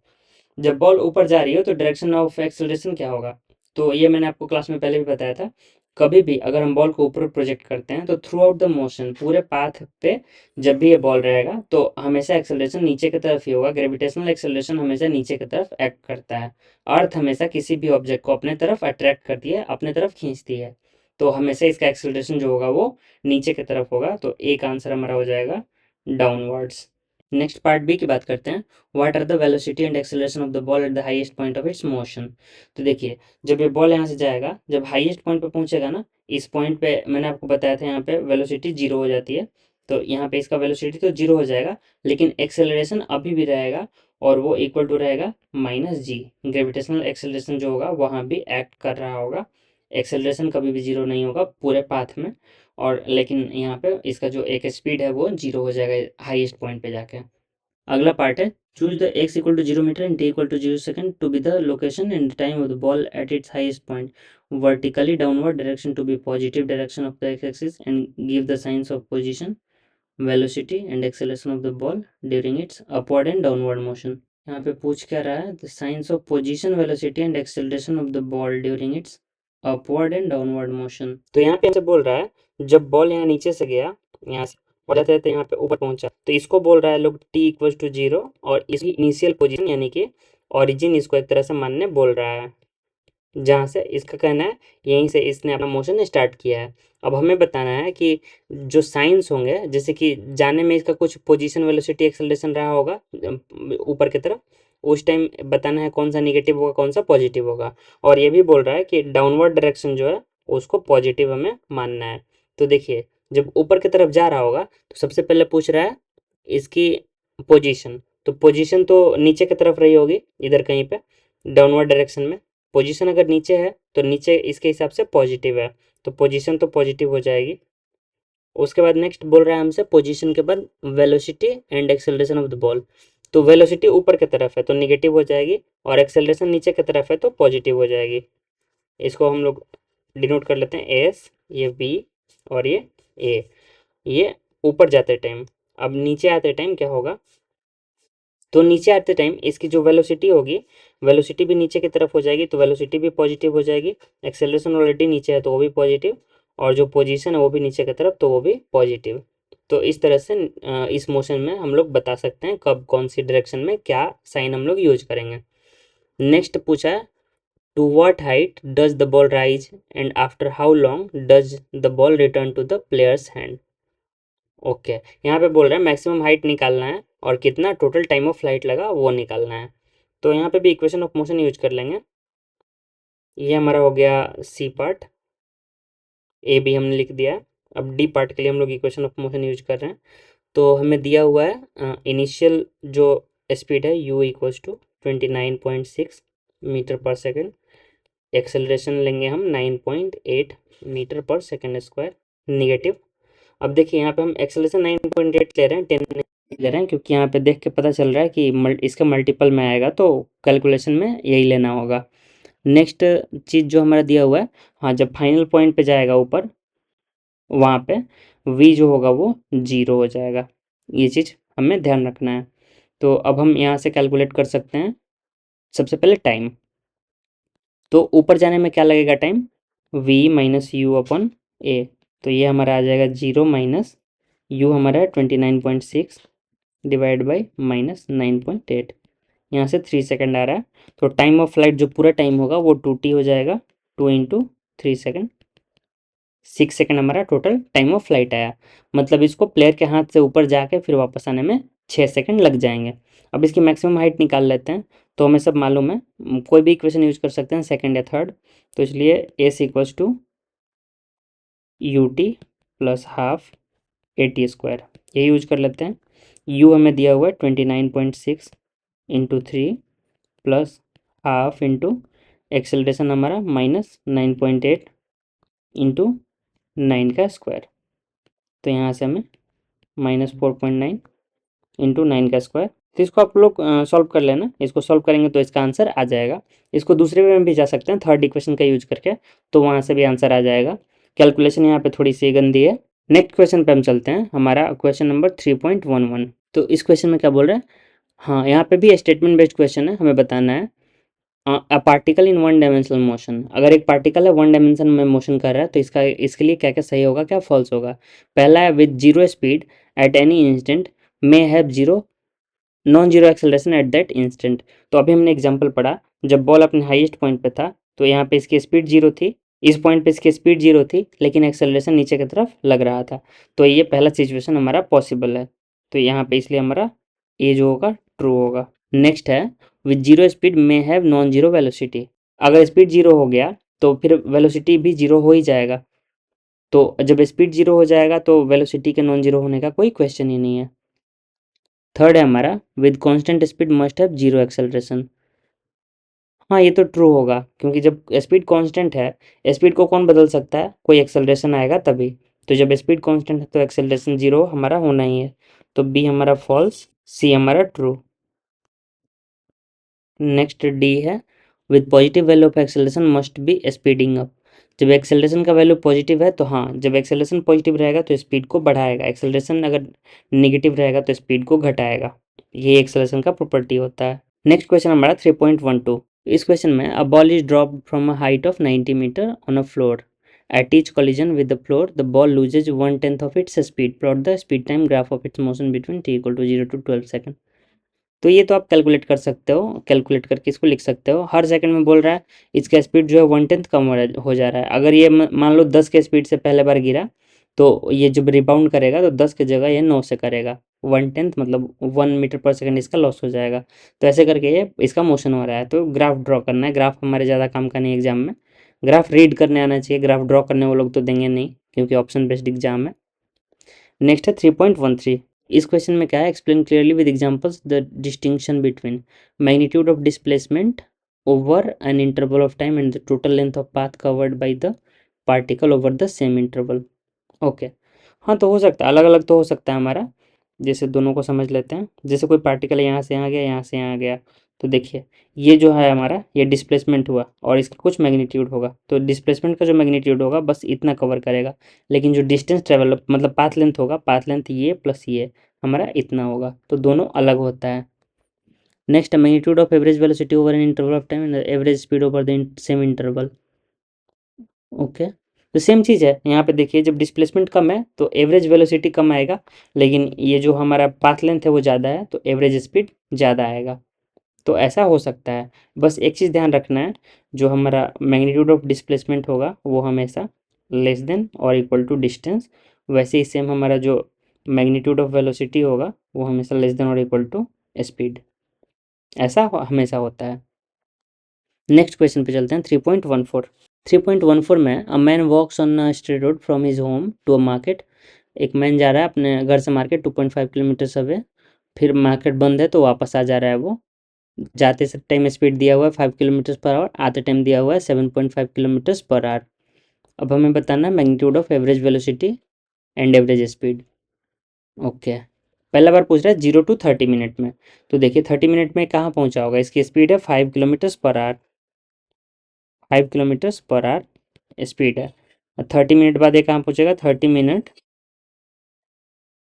Speaker 1: जब बॉल ऊपर जा रही हो तो डायरेक्शन ऑफ एक्सेलरेशन क्या होगा। तो ये मैंने आपको क्लास में पहले भी बताया था, कभी भी अगर हम बॉल को ऊपर प्रोजेक्ट करते हैं तो थ्रू आउट द मोशन, पूरे पाथ पे जब भी ये बॉल रहेगा तो हमेशा एक्सेलरेशन नीचे की तरफ ही होगा। ग्रेविटेशनल एक्सेलरेशन हमेशा नीचे की तरफ एक्ट करता है। अर्थ हमेशा किसी भी ऑब्जेक्ट को अपने तरफ अट्रैक्ट करती है, अपने तरफ खींचती है, तो हमेशा इसका एक्सेलरेशन जो होगा वो नीचे की तरफ होगा। तो एक आंसर हमारा हो जाएगा डाउनवर्ड्स। नेक्स्ट पार्ट बी की बात करते हैं, what are the velocity and acceleration of the ball at the highest point of its motion. तो देखिए जब ये बॉल यहाँ से जाएगा, जब हाईएस्ट पॉइंट पे पहुंचेगा ना, इस पॉइंट पे मैंने आपको बताया था यहाँ पे वेलोसिटी 0 हो जाती है। तो यहाँ पे इसका वेलोसिटी तो 0 हो जाएगा, लेकिन एक्सेलरेशन अभी भी रहेगा, और वो इक्वल टू रहेगा -g। ग्रेविटेशनल एक्सेलरेशन जो होगा वहाँ भी एक्ट कर रहा होगा, एक्सेलरेशन कभी भी 0 नहीं होगा पूरे पाथ में। और लेकिन यहाँ पे इसका जो एक स्पीड है वो 0 हो जाएगा हाईएस्ट पॉइंट पे जाके। अगला पार्ट है, choose the x = 0 metre and t = 0 second to be the location and time of the ball at its highest point. Vertically downward direction to be positive direction of the x axis and give the signs of position, velocity and acceleration of the ball during its upward and downward motion. यहाँ पे पूछ क्या रहा है, the signs of position, velocity and acceleration of the ball during its upward and downward motion. तो यहाँ पे हमसे बोल रहा है जब बॉल यहाँ नीचे से गया, यहाँ से और जाते जाते यहाँ पे ऊपर पहुंचा, तो इसको बोल रहा है लोग t = 0, और इसकी इनिशियल पोजीशन यानी कि ओरिजिन इसको एक तरह से मानने बोल रहा है, जहाँ से इसका कहना है यहीं से इसने अपना मोशन स्टार्ट किया है। अब हमें बताना है कि जो साइंस होंगे, जैसे कि जाने में इसका कुछ पोजीशन, वेलोसिटी, एक्सेलरेशन रहा होगा ऊपर की तरफ, उस टाइम बताना है कौन सा निगेटिव होगा कौन सा पॉजिटिव होगा। और ये भी बोल रहा है कि डाउनवर्ड डायरेक्शन जो है उसको पॉजिटिव हमें मानना है। तो देखिए जब ऊपर की तरफ जा रहा होगा तो सबसे पहले पूछ रहा है इसकी पोजीशन, तो पोजीशन तो नीचे की तरफ रही होगी इधर कहीं पे डाउनवर्ड डायरेक्शन में। पोजीशन अगर नीचे है तो नीचे इसके हिसाब से पॉजिटिव है, तो पोजीशन तो पॉजिटिव हो जाएगी। उसके बाद नेक्स्ट बोल रहा है हमसे पोजीशन के बाद velocity and acceleration of the ball. तो वेलोसिटी ऊपर की तरफ है तो निगेटिव हो जाएगी, और एक्सेलरेशन नीचे की तरफ है तो पॉजिटिव हो जाएगी। इसको हम लोग डिनोट कर लेते हैं एस, ये बी और ये ए। ये ऊपर जाते टाइम। अब नीचे आते टाइम क्या होगा, तो नीचे आते टाइम इसकी जो वेलोसिटी होगी, वेलोसिटी भी नीचे की तरफ हो जाएगी, तो वेलोसिटी भी पॉजिटिव हो जाएगी। एक्सेलरेशन ऑलरेडी नीचे है तो वो भी पॉजिटिव, और जो पोजीशन है वो भी नीचे की तरफ तो वो भी पॉजिटिव। तो इस तरह से इस मोशन में हम लोग बता सकते हैं कब कौन सी डायरेक्शन में क्या साइन हम लोग यूज करेंगे। नेक्स्ट पूछा है, to what height does the ball rise and after how long does the ball return to the player's hand. Okay, यहाँ पे बोल रहे हैं मैक्सिमम हाइट निकालना है और कितना टोटल टाइम ऑफ फ्लाइट लगा वो निकालना है। तो यहाँ पे भी इक्वेशन ऑफ मोशन यूज कर लेंगे। ये हमारा हो गया सी पार्ट, ए भी हमने लिख दिया। अब डी पार्ट के लिए हम लोग इक्वेशन ऑफ मोशन यूज कर रहे हैं। तो हमें दिया हुआ है इनिशियल जो स्पीड है u इक्वल्स टू 29.6 मीटर पर सेकेंड, एक्सेलरेशन लेंगे हम 9.8 मीटर पर सेकेंड स्क्वायर निगेटिव। अब देखिए यहाँ पे हम एक्सेलरेशन 9.8 ले रहे हैं, 10 नहीं ले रहे हैं, क्योंकि यहाँ पे देख के पता चल रहा है कि इसका मल्टीपल में आएगा तो कैलकुलेशन में यही लेना होगा। नेक्स्ट चीज़ जो हमारा दिया हुआ है, हाँ जब फाइनल पॉइंट पे जाएगा ऊपर, वहाँ पे v जो होगा वो 0 हो जाएगा। ये चीज़ हमें ध्यान रखना है। तो अब हम यहाँ से कैलकुलेट कर सकते हैं सबसे पहले टाइम। तो ऊपर जाने में क्या लगेगा time, v minus U upon A. तो ये हमारा आ जाएगा 0 माइनस यू हमारा है 29.6 डिवाइड बाई माइनस 9.8, यहाँ से 3 सेकंड आ रहा है। तो टाइम ऑफ फ्लाइट जो पूरा टाइम होगा वो 2t हो जाएगा, 2 इंटू 3 सेकेंड, 6 सेकंड हमारा टोटल टाइम ऑफ फ्लाइट आया। मतलब इसको प्लेयर के हाथ से ऊपर जाके फिर वापस आने में 6 सेकंड लग जाएंगे। अब इसकी मैक्सिमम हाइट निकाल लेते हैं। तो हमें सब मालूम है, कोई भी इक्वेशन यूज कर सकते हैं सेकंड या थर्ड। तो इसलिए s equals to u t plus half a t square, ये यूज कर लेते हैं। यू हमें दिया हुआ है 29.6 into 3 plus half into acceleration हमारा -9.8 इंटू 9 का स्क्वायर। तो यहाँ से हमें -4.9 इंटू 9 का स्क्वायर। तो इसको आप लोग सॉल्व कर लेना, इसको सॉल्व करेंगे तो इसका आंसर आ जाएगा। इसको दूसरे वे में भी जा सकते हैं, थर्ड इक्वेशन का यूज करके, तो वहाँ से भी आंसर आ जाएगा। कैलकुलेशन यहाँ पे थोड़ी सी गंदी है। नेक्स्ट क्वेश्चन पे हम चलते हैं, हमारा क्वेश्चन नंबर 3.11। तो इस क्वेश्चन में क्या बोल रहा है, हाँ यहाँ पे भी स्टेटमेंट बेस्ड क्वेश्चन है, हमें बताना है a particle in one dimensional motion. अगर एक पार्टिकल है वन डायमेंशन में मोशन कर रहा है तो इसके लिए क्या क्या सही होगा क्या फॉल्स होगा। पहला है with zero speed at any instant may have zero non zero acceleration at that instant. तो अभी हमने एग्जांपल पढ़ा, जब बॉल अपने हाईएस्ट पॉइंट पे था तो यहाँ पे इसकी स्पीड जीरो थी, इस पॉइंट पे इसकी स्पीड जीरो थी, लेकिन एक्सेलरेशन नीचे की तरफ लग रहा था। तो ये पहला सिचुएशन हमारा पॉसिबल है। तो यहाँ पे इसलिए हमारा ये जो होगा ट्रू होगा। नेक्स्ट है विद जीरो स्पीड में हैव नॉन जीरो वेलोसिटी। अगर स्पीड जीरो हो गया तो फिर वेलोसिटी भी जीरो हो ही जाएगा। तो जब स्पीड जीरो हो जाएगा तो वेलोसिटी के नॉन जीरो होने का कोई क्वेश्चन ही नहीं है। थर्ड है हमारा with constant speed must have zero acceleration. हाँ ये तो ट्रू होगा, क्योंकि जब स्पीड कांस्टेंट है, स्पीड को कौन बदल सकता है, कोई एक्सेलरेशन आएगा तभी। तो जब स्पीड कांस्टेंट है तो एक्सेलरेशन जीरो हमारा होना ही है। तो बी हमारा फॉल्स, सी हमारा ट्रू। नेक्स्ट डी है with positive value of acceleration must be speeding up. जब एक्सेलरेशन का वैल्यू पॉजिटिव है तो हाँ, जब एक्सेलरेशन पॉजिटिव रहेगा तो स्पीड को बढ़ाएगा, एक्सेलरेशन अगर निगेटिव रहेगा तो स्पीड को घटाएगा। ये एक्सेलरेशन का प्रॉपर्टी होता है। नेक्स्ट क्वेश्चन हमारा 3.12। इस क्वेश्चन में a ball is dropped from a height of 90 metre on a floor. At each collision with the floor the ball loses 1/10 of its speed. Plot the speed time graph of its motion between t equal to 0 to 12 second. तो ये तो आप calculate कर सकते हो, calculate करके इसको लिख सकते हो। हर सेकंड में बोल रहा है इसका स्पीड जो है 1/10 कम हो जा रहा है। अगर ये मान लो 10 के स्पीड से पहले बार गिरा तो ये जब रिबाउंड करेगा तो 10 की जगह ये 9 से करेगा। 1/10 मतलब 1 मीटर पर सेकंड इसका लॉस हो जाएगा। तो ऐसे करके ये इसका मोशन हो रहा है। तो ग्राफ ड्रॉ करना है, ग्राफ हमारे ज़्यादा काम का नहीं एग्जाम में, ग्राफ रीड करने आना चाहिए, ग्राफ ड्रॉ करने वो लोग तो देंगे नहीं क्योंकि ऑप्शन बेस्ड एग्जाम है। नेक्स्ट है 3.13। इस क्वेश्चन में क्या है, explain clearly with examples the distinction between magnitude of displacement over an interval of time and the total length of path covered by the particle over the same interval. Okay, हाँ तो हो सकता है, अलग अलग तो हो सकता है हमारा। जैसे दोनों को समझ लेते हैं। जैसे कोई पार्टिकल यहाँ से यहाँ गया, यहाँ से यहाँ गया, तो देखिए ये जो है हमारा ये डिस्प्लेसमेंट हुआ और इसका कुछ मैग्नीट्यूड होगा। तो डिस्प्लेसमेंट का जो मैग्नीट्यूड होगा बस इतना कवर करेगा, लेकिन जो डिस्टेंस ट्रेवल मतलब पाथ लेंथ होगा, पाथ लेंथ ये प्लस ये हमारा इतना होगा, तो दोनों अलग होता है। Next magnitude of average velocity over an interval of time, average speed over the same interval. Okay, तो सेम चीज़ है यहाँ पे देखिए, जब डिस्प्लेसमेंट कम है तो एवरेज वेलोसिटी कम आएगा, लेकिन ये जो हमारा पाथ लेंथ है वो ज़्यादा है तो एवरेज स्पीड ज़्यादा आएगा। तो ऐसा हो सकता है, बस एक चीज़ ध्यान रखना है, जो हमारा मैग्नीट्यूड ऑफ डिस्प्लेसमेंट होगा वो हमेशा लेस देन और इक्वल टू डिस्टेंस, वैसे ही सेम हमारा जो मैग्नीट्यूड ऑफ वेलोसिटी होगा वो हमेशा लेस देन और इक्वल टू स्पीड, ऐसा हमेशा होता है। नेक्स्ट क्वेश्चन पे चलते हैं 3.14। 3.14 में a man walks on a straight road from his home to a market. एक मैन जा रहा है अपने घर से मार्केट 2.5 किलोमीटर अवे, फिर मार्केट बंद है तो वापस आ जा रहा है वो। जाते से टाइम स्पीड दिया हुआ है 5 किलोमीटर पर आवर, आते टाइम दिया हुआ है 7.5 किलोमीटर पर आवर। अब हमें बताना है magnitude of average velocity and average speed. Okay, पहला बार पूछ रहा है 0 to 30 मिनट में, तो देखिए 30 मिनट में कहाँ पहुँचा होगा, इसकी स्पीड है 5 kilometres per our, 5 kilometres per our speed है। 30 मिनट बाद ये कहाँ पहुँचेगा, 30 मिनट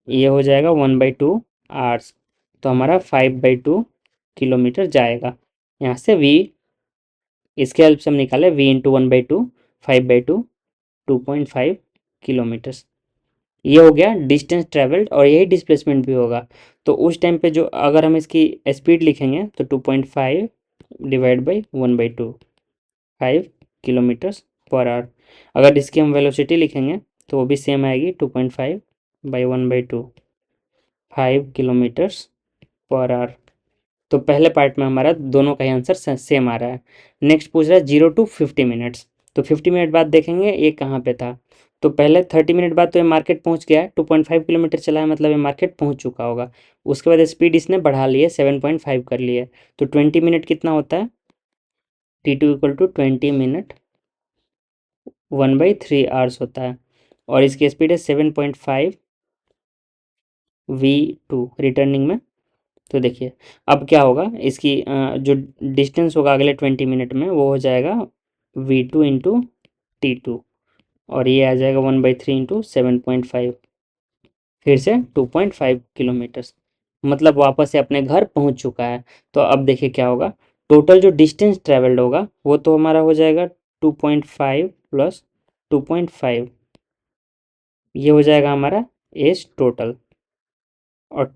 Speaker 1: ये हो जाएगा 1/2 आवर्स, तो हमारा 5/2 किलोमीटर जाएगा। यहाँ से v, इसके हेल्प से हम निकाले v इंटू 1/2, 5/2, 2.5 किलोमीटर्स। ये हो गया डिस्टेंस ट्रेवल्ड और यही डिस्प्लेसमेंट भी होगा। तो उस टाइम पे जो अगर हम इसकी स्पीड लिखेंगे तो 2.5 divide by 1/2, 5 kilometres per our. अगर इसकी हम वेलोसिटी लिखेंगे तो वो भी सेम आएगी, 2.5 बाई 1/2, 5 किलोमीटर्स पर आवर। तो पहले पार्ट में हमारा दोनों का ही आंसर सेम आ रहा है। नेक्स्ट पूछ रहा है 0 to 50 मिनट्स, तो 50 मिनट बाद देखेंगे ये कहाँ पे था। तो पहले 30 मिनट बाद तो ये मार्केट पहुँच गया है, 2.5 किलोमीटर चला है मतलब ये मार्केट पहुँच चुका होगा। उसके बाद स्पीड इसने बढ़ा ली है, 7.5 कर ली है, तो 20 मिनट कितना होता है, T2 equal to 20 minute 1/3 hours होता है, और इसकी स्पीड है 7.5 V2 रिटर्निंग में। तो देखिए अब क्या होगा, इसकी जो डिस्टेंस होगा अगले 20 मिनट में वो हो जाएगा V2 इंटू T2, और ये आ जाएगा 1/3 इंटू 7.5, फिर से 2.5 किलोमीटर्स, मतलब वापस से अपने घर पहुंच चुका है। तो अब देखिए क्या होगा, टोटल जो डिस्टेंस ट्रेवल्ड होगा वो तो हमारा हो जाएगा 2.5 प्लस 2.5, ये हो जाएगा हमारा एज टोटल, और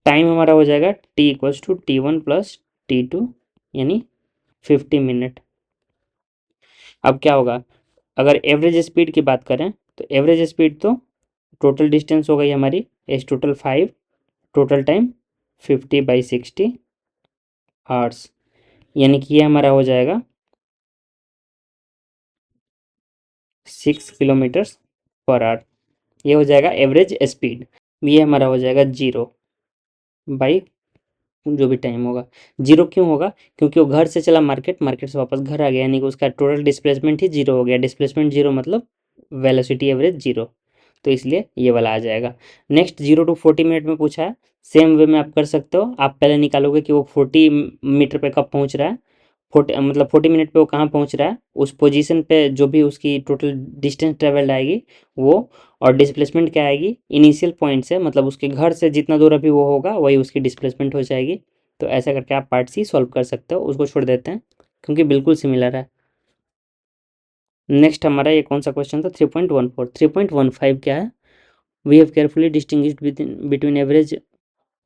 Speaker 1: टाइम हमारा हो जाएगा T equals to T1 plus T2 यानी 50 मिनट। अब क्या होगा, अगर एवरेज स्पीड की बात करें तो एवरेज स्पीड तो टोटल डिस्टेंस हो गई हमारी as total 5, total time 50/60 hours, यानी कि ये हमारा हो जाएगा 6 किलोमीटर्स पर आवर। ये हो जाएगा एवरेज स्पीड, ये हमारा हो जाएगा 0 बाई जो भी टाइम होगा। 0 क्यों होगा, क्योंकि वो घर से चला मार्केट, मार्केट से वापस घर आ गया, यानी कि उसका टोटल डिस्प्लेसमेंट ही 0 हो गया। डिस्प्लेसमेंट 0 मतलब वेलोसिटी एवरेज 0, तो इसलिए ये वाला आ जाएगा। नेक्स्ट 0 to 40 मिनट में पूछा है, सेम वे में आप कर सकते हो। आप पहले निकालोगे कि वो 40 मीटर पे कब पहुंच रहा है, 40 मिनट पे वो कहाँ पहुंच रहा है, उस पोजीशन पे जो भी उसकी टोटल डिस्टेंस ट्रेवल्ड आएगी वो, और डिस्प्लेसमेंट क्या आएगी इनिशियल पॉइंट से, मतलब उसके घर से जितना दूर अभी वो होगा वही उसकी डिस्प्लेसमेंट हो जाएगी। तो ऐसा करके आप पार्ट सी सॉल्व कर सकते हो, उसको छोड़ देते हैं क्योंकि बिल्कुल सिमिलर है। नेक्स्ट हमारा ये कौन सा क्वेश्चन था, 3.14। 3.15 क्या है, we have carefully distinguished between average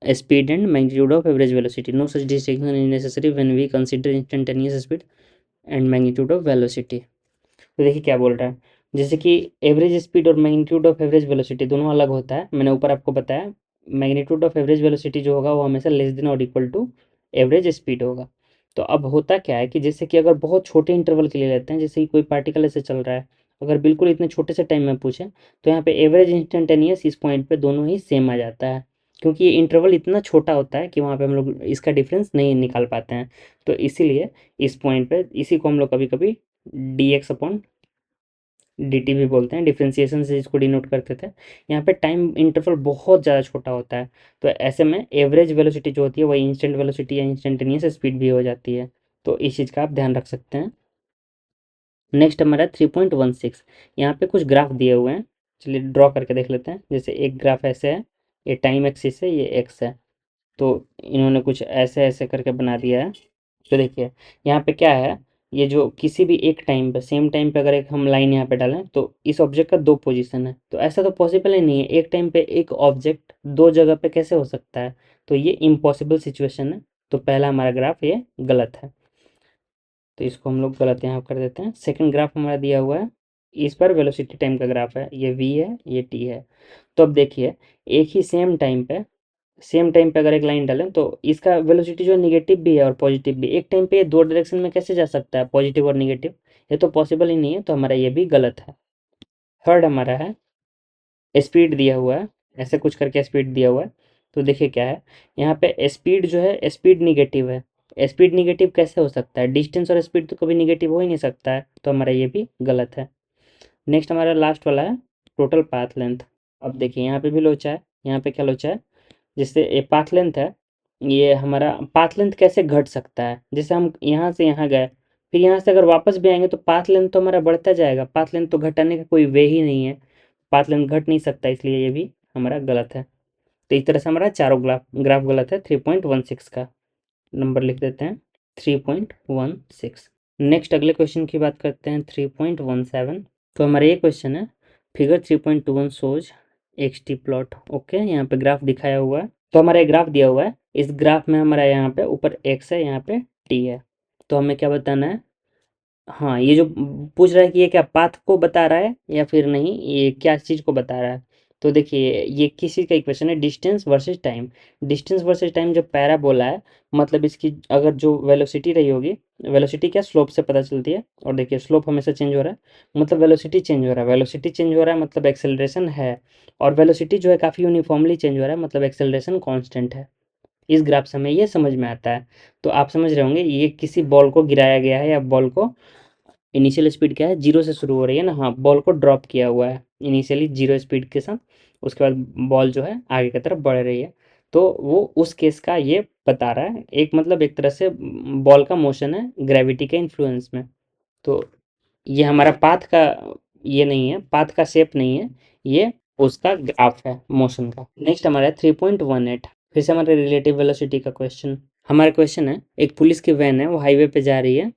Speaker 1: speed and magnitude of average velocity. No such distinction is necessary when we consider instantaneous speed and magnitude of velocity. तो देखिए क्या बोल रहा है, जैसे कि एवरेज स्पीड और मैग्नीट्यूड ऑफ एवरेज वेलोसिटी दोनों अलग होता है, मैंने ऊपर आपको बताया। मैग्नीट्यूड ऑफ एवरेज वेलोसिटी जो होगा वो हमेशा लेस देन और इक्वल टू एवरेज स्पीड होगा। तो अब होता क्या है कि जैसे कि अगर बहुत छोटे इंटरवल के लिए लेते हैं, जैसे कि कोई पार्टिकल ऐसे चल रहा है, अगर बिल्कुल इतने छोटे से टाइम में पूछें तो यहाँ पे एवरेज इंस्टेंटेनियस इस पॉइंट पे दोनों ही सेम आ जाता है, क्योंकि ये इंटरवल इतना छोटा होता है कि वहाँ पे हम लोग इसका डिफरेंस नहीं निकाल पाते हैं। तो इसीलिए इस पॉइंट पे इसी को हम लोग कभी कभी dx/dt भी बोलते हैं, डिफ्रेंसिएशन से इसको डिनोट करते थे। यहाँ पे टाइम इंटरवल बहुत ज़्यादा छोटा होता है, तो ऐसे में एवरेज वेलोसिटी जो होती है वही इंस्टेंट वेलोसिटी या इंस्टेंटेनियस स्पीड भी हो जाती है, तो इस चीज़ का आप ध्यान रख सकते हैं। नेक्स्ट हमारा 3.16, यहाँ पे कुछ ग्राफ दिए हुए हैं, चलिए ड्रॉ करके देख लेते हैं। जैसे एक ग्राफ ऐसे है, ये टाइम एक्सिस है, ये एक्स है, तो इन्होंने कुछ ऐसे ऐसे करके बना दिया है। तो देखिए यहाँ पे क्या है, ये जो किसी भी एक टाइम पे सेम टाइम पे अगर एक हम लाइन यहाँ पे डालें तो इस ऑब्जेक्ट का दो पोजीशन है, तो ऐसा तो पॉसिबल ही नहीं है, एक टाइम पे एक ऑब्जेक्ट दो जगह पे कैसे हो सकता है। तो ये इम्पॉसिबल सिचुएशन है। तो पहला हमारा ग्राफ ये गलत है, तो इसको हम लोग गलत यहाँ कर देते हैं। सेकंड ग्राफ हमारा दिया हुआ है, इस पर वेलोसिटी टाइम का ग्राफ है, ये v है ये t है। तो अब देखिए एक ही सेम टाइम पे अगर एक लाइन डालें तो इसका वेलोसिटी जो निगेटिव भी है और पॉजिटिव भी, एक टाइम पे ये दो डायरेक्शन में कैसे जा सकता है, पॉजिटिव और निगेटिव, ये तो पॉसिबल ही नहीं है, तो हमारा ये भी गलत है। थर्ड हमारा है स्पीड दिया हुआ है, ऐसे कुछ करके स्पीड दिया हुआ है। तो देखिए क्या है, यहाँ पे स्पीड जो है स्पीड निगेटिव है। स्पीड निगेटिव कैसे हो सकता है, डिस्टेंस और स्पीड तो कभी निगेटिव हो ही नहीं सकता है, तो हमारा ये भी गलत है। नेक्स्ट हमारा लास्ट वाला है टोटल पाथ लेंथ। अब देखिए यहाँ पे भी लोचा है, यहाँ पे क्या लोचा है, जिससे ये पाथ लेंथ है, ये हमारा पाथ लेंथ कैसे घट सकता है, जैसे हम यहाँ से यहाँ गए फिर यहाँ से अगर वापस भी आएंगे तो पाथ लेंथ तो हमारा बढ़ता जाएगा, पाथ लेंथ तो घटाने का कोई वे ही नहीं है, पाथ लेंथ घट नहीं सकता, इसलिए ये भी हमारा गलत है। तो इस तरह से हमारा चारों ग्राफ गलत है। 3.16 का नंबर लिख देते हैं 3.16। नेक्स्ट अगले क्वेश्चन की बात करते हैं 3.17। तो हमारा ये क्वेश्चन है, figure 3.21 shows x T plot. Okay, यहाँ पे ग्राफ दिखाया हुआ है, तो हमारा एक ग्राफ दिया हुआ है, इस ग्राफ में हमारा यहाँ पे ऊपर एक्स है यहाँ पे टी है। तो हमें क्या बताना है, हाँ ये जो पूछ रहा है कि ये क्या पाथ को बता रहा है या फिर नहीं, ये क्या चीज़ को बता रहा है। तो देखिए ये किसी का इक्वेशन है, distance versus time. Distance versus time जो पैराबोला है, मतलब इसकी अगर जो वेलोसिटी रही होगी, वेलोसिटी क्या स्लोप से पता चलती है, और देखिए स्लोप हमेशा चेंज हो रहा है मतलब वेलोसिटी चेंज हो रहा है, वेलोसिटी चेंज हो रहा है मतलब एक्सेलरेशन है, और वेलोसिटी जो है काफ़ी यूनिफॉर्मली चेंज हो रहा है मतलब एक्सेलरेशन कांस्टेंट है। इस ग्राफ से हमें ये समझ में आता है। तो आप समझ रहे होंगे ये किसी बॉल को गिराया गया है, या बॉल को इनिशियल स्पीड क्या है, जीरो से शुरू हो रही है ना, हाँ बॉल को ड्रॉप किया हुआ है इनिशियली जीरो स्पीड के साथ, उसके बाद बॉल जो है आगे की तरफ बढ़ रही है। तो वो उस केस का ये बता रहा है, एक मतलब एक तरह से बॉल का मोशन है ग्रेविटी के इन्फ्लुएंस में। तो ये हमारा पाथ का ये नहीं है, पाथ का शेप नहीं है, ये उसका ग्राफ है मोशन का। नेक्स्ट हमारा 3.18, फिर से हमारे रिलेटिव वेलोसिटी का क्वेश्चन। हमारा क्वेश्चन है, एक पुलिस की वैन है वो हाईवे पे जा रही है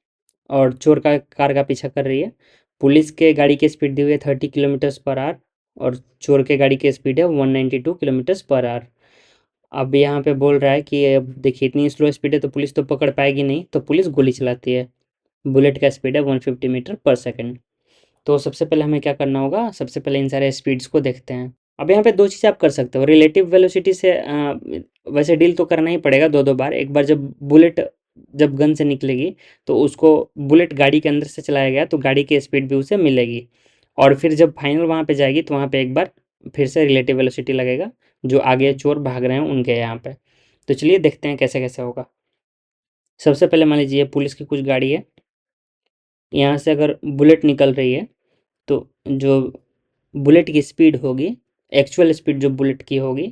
Speaker 1: और चोर का कार का पीछा कर रही है। पुलिस के गाड़ी की स्पीड दी हुई है 30 किलोमीटर्स पर आवर, और चोर के गाड़ी की स्पीड है 192 किलोमीटर्स पर आवर। अब यहाँ पे बोल रहा है कि अब देखिए इतनी स्लो स्पीड है तो पुलिस तो पकड़ पाएगी नहीं, तो पुलिस गोली चलाती है। बुलेट का स्पीड है 150 मीटर पर सेकेंड। तो सबसे पहले हमें क्या करना होगा, सबसे पहले इन सारे स्पीड्स को देखते हैं। अब यहाँ पे दो चीज़ें आप कर सकते हो, रिलेटिव वेलोसिटी से वैसे डील तो करना ही पड़ेगा दो दो बार। एक बार जब बुलेट जब गन से निकलेगी तो उसको बुलेट गाड़ी के अंदर से चलाया गया तो गाड़ी की स्पीड भी उसे मिलेगी, और फिर जब फाइनल वहाँ पे जाएगी तो वहाँ पे एक बार फिर से रिलेटिव वेलोसिटी लगेगा जो आगे चोर भाग रहे हैं उनके यहाँ पे। तो चलिए देखते हैं कैसे कैसे होगा। सबसे पहले मान लीजिए पुलिस की कुछ गाड़ी है, यहाँ से अगर बुलेट निकल रही है तो जो बुलेट की स्पीड होगी, एक्चुअल स्पीड जो बुलेट की होगी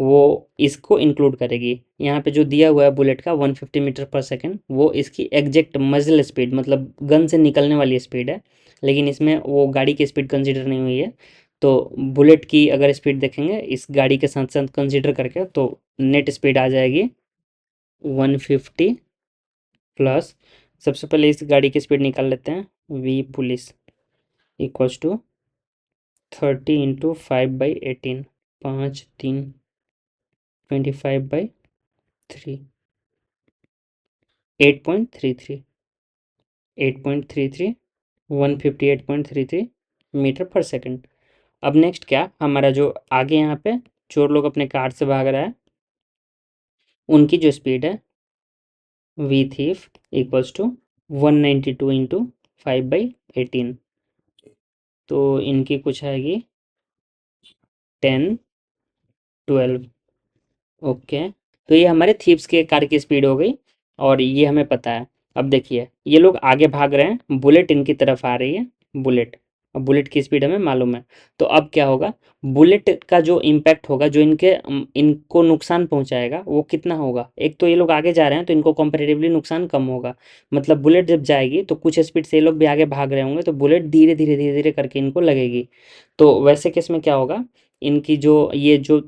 Speaker 1: वो इसको इंक्लूड करेगी। यहाँ पे जो दिया हुआ है बुलेट का 150 मीटर पर सेकेंड, वो इसकी एग्जैक्ट मजल स्पीड मतलब गन से निकलने वाली स्पीड है, लेकिन इसमें वो गाड़ी की स्पीड कंसीडर नहीं हुई है। तो बुलेट की अगर स्पीड देखेंगे इस गाड़ी के साथ साथ कंसीडर करके तो नेट स्पीड आ जाएगी 150 प्लस, सबसे पहले इस गाड़ी की स्पीड निकाल लेते हैं, v police equals to 30 × 5/18, 5 3 25/3, 8.33, 8.33, 158.33 metre पर सेकेंड। अब नेक्स्ट क्या, हमारा जो आगे यहाँ पे चोर लोग अपने कार से भाग रहा है, उनकी जो स्पीड है वी थीफ इक्वल्स टू 192 × 5/18, तो इनकी कुछ आएगी 10 12। ओके, तो ये हमारे थीप्स के कार की स्पीड हो गई, और ये हमें पता है। अब देखिए ये लोग आगे भाग रहे हैं, बुलेट इनकी तरफ आ रही है, बुलेट, अब बुलेट की स्पीड हमें मालूम है। तो अब क्या होगा, बुलेट का जो इम्पैक्ट होगा जो इनको नुकसान पहुंचाएगा वो कितना होगा, एक तो ये लोग आगे जा रहे हैं तो इनको कंपेरेटिवली नुकसान कम होगा, मतलब बुलेट जब जाएगी तो कुछ स्पीड से ये लोग भी आगे भाग रहे होंगे तो बुलेट धीरे धीरे धीरे धीरे करके इनको लगेगी। तो वैसे केस में क्या होगा इनकी जो ये जो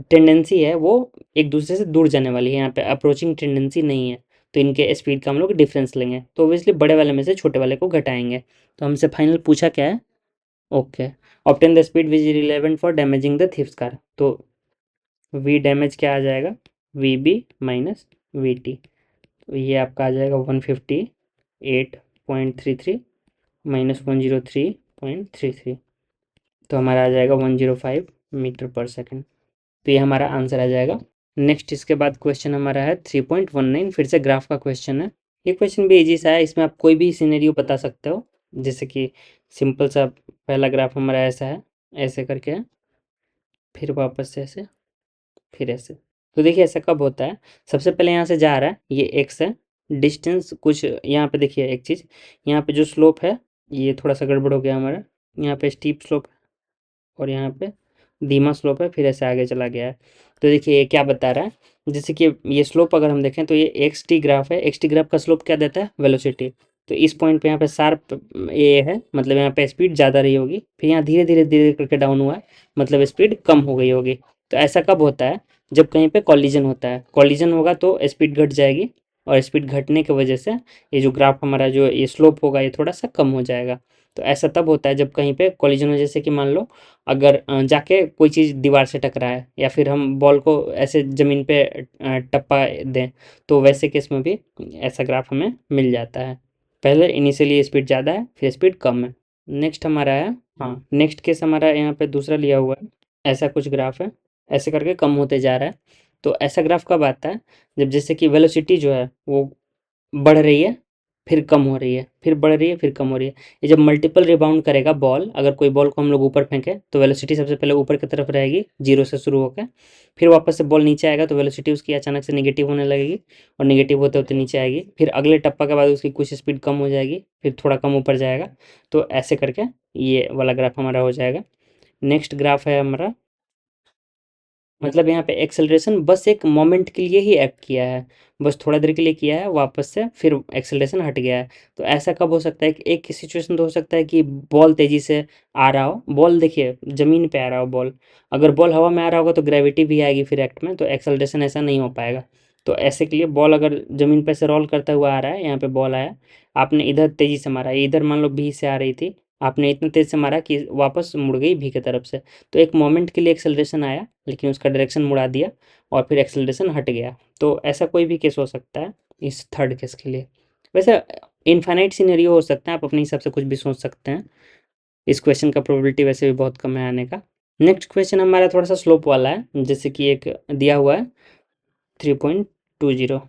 Speaker 1: टेंडेंसी है वो एक दूसरे से दूर जाने वाली है, यहाँ पे अप्रोचिंग टेंडेंसी नहीं है, तो इनके स्पीड का हम लोग डिफरेंस लेंगे, तो ऑब्वियसली बड़े वाले में से छोटे वाले को घटाएंगे। तो हमसे फाइनल पूछा क्या है, okay, obtain the speed which is relevant for damaging the thief's car. तो वी डैमेज क्या आ जाएगा, v B minus v T, तो ये आपका आ जाएगा 158.33 माइनस 103.33, तो हमारा आ जाएगा 105 मीटर पर सेकेंड। तो ये हमारा आंसर आ जाएगा। नेक्स्ट इसके बाद क्वेश्चन हमारा है 3.19, फिर से ग्राफ का क्वेश्चन है। ये क्वेश्चन भी इजी सा है, इसमें आप कोई भी सिनेरियो बता सकते हो, जैसे कि सिंपल सा पहला ग्राफ हमारा ऐसा है, ऐसे करके है, फिर वापस से ऐसे, फिर ऐसे। तो देखिए ऐसा कब होता है, सबसे पहले यहाँ से जा रहा है, ये एक्स है, डिस्टेंस कुछ यहाँ पे देखिए एक चीज़, यहाँ पे जो स्लोप है ये थोड़ा सा गड़बड़ हो गया हमारा, यहाँ पे स्टीप स्लोप और यहाँ पे धीमा स्लोप है, फिर ऐसे आगे चला गया है। तो देखिए ये क्या बता रहा है, जैसे कि ये स्लोप अगर हम देखें तो ये एक्स टी ग्राफ है, एक्स टी ग्राफ का स्लोप क्या देता है, वेलोसिटी। तो इस पॉइंट पे यहाँ पे शार्प ये है, मतलब यहाँ पे स्पीड ज़्यादा रही होगी, फिर यहाँ धीरे धीरे धीरे करके डाउन हुआ है, मतलब स्पीड कम हो गई होगी। तो ऐसा कब होता है, जब कहीं पे कॉलिजन होता है, कॉलिजन होगा तो स्पीड घट जाएगी, और स्पीड घटने की वजह से ये जो ग्राफ हमारा जो ये स्लोप होगा ये थोड़ा सा कम हो जाएगा। तो ऐसा तब होता है जब कहीं पे कॉलिजन हो, जैसे कि मान लो अगर जाके कोई चीज़ दीवार से टकराए, या फिर हम बॉल को ऐसे ज़मीन पे टप्पा दें, तो वैसे केस में भी ऐसा ग्राफ हमें मिल जाता है। पहले इनिशियली स्पीड ज़्यादा है, फिर स्पीड कम है। नेक्स्ट हमारा है, हाँ नेक्स्ट केस हमारा यहाँ पे दूसरा लिया हुआ है, ऐसा कुछ ग्राफ है, ऐसे करके कम होते जा रहा है। तो ऐसा ग्राफ कब आता है, जब जैसे कि वेलोसिटी जो है वो बढ़ रही है, फिर कम हो रही है, फिर बढ़ रही है, फिर कम हो रही है। ये जब मल्टीपल रिबाउंड करेगा बॉल, अगर कोई बॉल को हम लोग ऊपर फेंकें तो वेलोसिटी सबसे पहले ऊपर की तरफ रहेगी, जीरो से शुरू होकर, फिर वापस से बॉल नीचे आएगा तो वेलोसिटी उसकी अचानक से नेगेटिव होने लगेगी, और नेगेटिव होते होते नीचे आएगी, फिर अगले टप्पा के बाद उसकी कुछ स्पीड कम हो जाएगी, फिर थोड़ा कम ऊपर जाएगा। तो ऐसे करके ये वाला ग्राफ हमारा हो जाएगा। नेक्स्ट ग्राफ है हमारा, मतलब यहाँ पे एक्सेलरेशन बस एक मोमेंट के लिए ही एक्ट किया है, बस थोड़ा देर के लिए किया है, वापस से फिर एक्सेलरेशन हट गया है। तो ऐसा कब हो सकता है कि एक सिचुएशन तो हो सकता है कि बॉल तेज़ी से आ रहा हो, बॉल देखिए ज़मीन पे आ रहा हो बॉल, अगर बॉल हवा में आ रहा होगा तो ग्रेविटी भी आएगी फिर एक्ट में, तो एक्सेलरेशन ऐसा नहीं हो पाएगा। तो ऐसे के लिए बॉल अगर ज़मीन पे से रोल करता हुआ आ रहा है, यहाँ पे बॉल आया, आपने इधर तेज़ी से मारा, इधर मान लो भी से आ रही थी, आपने इतना तेज़ से मारा कि वापस मुड़ गई भी की तरफ से, तो एक मोमेंट के लिए एक्सेलरेशन आया, लेकिन उसका डायरेक्शन मुड़ा दिया और फिर एक्सेलरेशन हट गया। तो ऐसा कोई भी केस हो सकता है इस थर्ड केस के लिए। वैसे इनफाइनाइट सिनेरियो हो सकता है, आप अपने हिसाब से कुछ भी सोच सकते हैं। इस क्वेश्चन का प्रोबेबिलिटी वैसे भी बहुत कम है आने का। नेक्स्ट क्वेश्चन हमारा थोड़ा सा स्लोप वाला है, जैसे कि एक दिया हुआ है 3.20,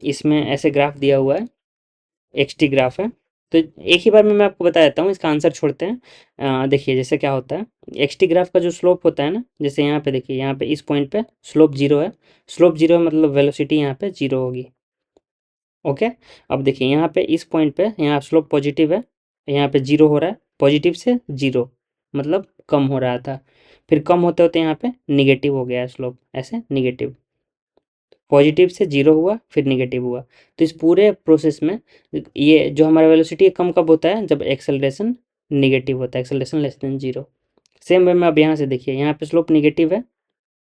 Speaker 1: इसमें ऐसे ग्राफ दिया हुआ है, एक्सटी ग्राफ है। तो एक ही बार में मैं आपको बता देता हूँ, इसका आंसर छोड़ते हैं। देखिए जैसे क्या होता है, एक्सटी ग्राफ का जो स्लोप होता है ना, जैसे यहाँ पे देखिए, यहाँ पे इस पॉइंट पे स्लोप जीरो है, स्लोप जीरो है मतलब वेलोसिटी यहाँ पे जीरो होगी। ओके, अब देखिए यहाँ पे इस पॉइंट पे यहाँ स्लोप पॉजिटिव है, यहाँ पे जीरो हो रहा है, पॉजिटिव से जीरो मतलब कम हो रहा था, फिर कम होते होते यहाँ पे निगेटिव हो गया है स्लोप, ऐसे निगेटिव, पॉजिटिव से जीरो हुआ फिर निगेटिव हुआ। तो इस पूरे प्रोसेस में ये जो हमारा वेलोसिटी कम कब होता है, जब एक्सेलरेशन निगेटिव होता है, acceleration less than zero. Same way में अब यहाँ से देखिए, यहाँ पे स्लोप निगेटिव है,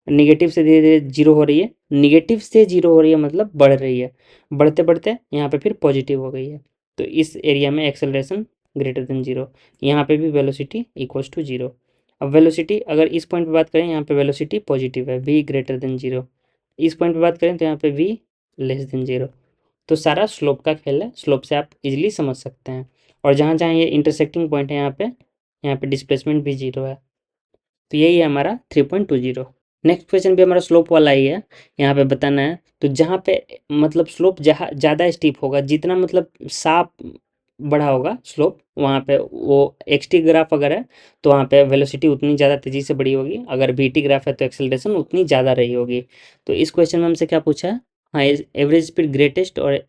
Speaker 1: निगेटिव से धीरे धीरे जीरो हो रही है, निगेटिव से जीरो हो रही है मतलब बढ़ रही है, बढ़ते बढ़ते यहाँ पे फिर पॉजिटिव हो गई है। तो इस एरिया में एक्सेलरेशन ग्रेटर देन जीरो, यहाँ पे भी वेलोसिटी इक्वल्स टू जीरो। अब वेलोसिटी अगर इस पॉइंट पे बात करें, यहाँ पे वेलोसिटी पॉजिटिव है, वी ग्रेटर देन जीरो। इस पॉइंट पे बात करें तो यहाँ पे वी लेस देन जीरो। तो सारा स्लोप का खेल है, स्लोप से आप इजीली समझ सकते हैं। और जहाँ जहाँ ये इंटरसेक्टिंग पॉइंट है, यहाँ पे डिस्प्लेसमेंट भी जीरो है। तो यही है हमारा 3.20। नेक्स्ट क्वेश्चन भी हमारा स्लोप वाला ही है, यहाँ पे बताना है। तो जहाँ पे मतलब स्लोप जहाँ ज़्यादा स्टीप होगा, जितना मतलब साफ बड़ा होगा स्लोप, वहाँ पे वो एक्स टी ग्राफ अगर है तो वहाँ पे वेलोसिटी उतनी ज़्यादा तेज़ी से बढ़ी होगी, अगर वी टी ग्राफ है तो एक्सेलरेशन उतनी ज़्यादा रही होगी। तो इस क्वेश्चन में हमसे क्या पूछा है, हाँ एवरेज स्पीड ग्रेटेस्ट और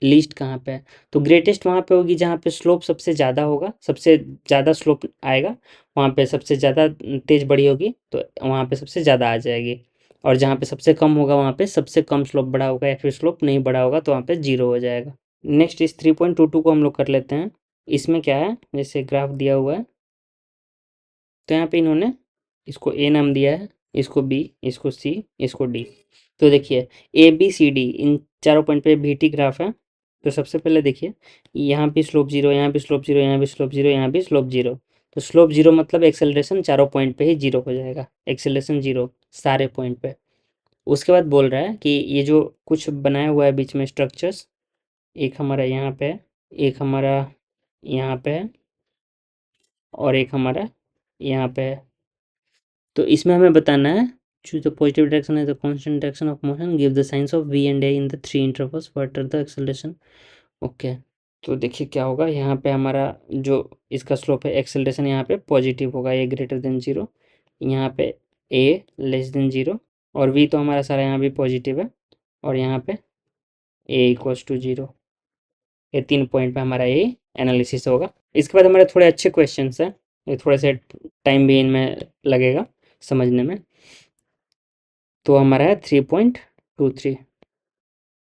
Speaker 1: लीस्ट कहाँ पे है। तो ग्रेटेस्ट वहाँ पे होगी जहाँ पे स्लोप सबसे ज़्यादा होगा, सबसे ज़्यादा स्लोप आएगा, वहाँ पे सबसे ज़्यादा तेज़ बढ़ी होगी तो वहाँ पे सबसे ज़्यादा आ जाएगी। और जहाँ पे सबसे कम होगा वहाँ पे सबसे कम स्लोप बढ़ा होगा, या फिर स्लोप नहीं बढ़ा होगा तो वहाँ पे जीरो हो जाएगा। नेक्स्ट इस 3.22 को हम लोग कर लेते हैं। इसमें क्या है, जैसे ग्राफ दिया हुआ है, तो यहाँ पे इन्होंने इसको ए नाम दिया है, इसको बी, इसको सी, इसको डी। तो देखिए ए बी सी डी इन चारों पॉइंट पे वी टी ग्राफ है। तो सबसे पहले देखिए यहाँ भी स्लोप जीरो, यहाँ भी स्लोप जीरो, यहाँ भी स्लोप जीरो, यहाँ भी स्लोप जीरो। तो स्लोप जीरो मतलब एक्सेलरेशन चारों पॉइंट पे ही जीरो हो जाएगा, एक्सेलरेशन जीरो सारे पॉइंट पे। उसके बाद बोल रहा है कि ये जो कुछ बनाया हुआ है बीच में स्ट्रक्चर्स, एक हमारा यहाँ पे है, एक हमारा यहाँ पे है, और एक हमारा यहाँ पे है। तो इसमें हमें बताना है choose the positive direction as the constant direction of motion, give the signs of v and a in the three intervals, what are the acceleration। Okay, तो देखिए क्या होगा यहाँ पे हमारा जो इसका स्लोप है एक्सेलरेशन यहाँ पे पॉजिटिव होगा, ए ग्रेटर देन जीरो, यहाँ पे ए लेस देन जीरो, और वी तो हमारा सारा यहाँ भी पॉजिटिव है, और यहाँ पे ए इक्वल्स टू जीरो। ये 3 पॉइंट पे हमारा ये एनालिसिस होगा। इसके बाद हमारे थोड़े अच्छे क्वेश्चंस हैं, ये थोड़े से टाइम भी इनमें लगेगा समझने में। तो हमारा है 3.23,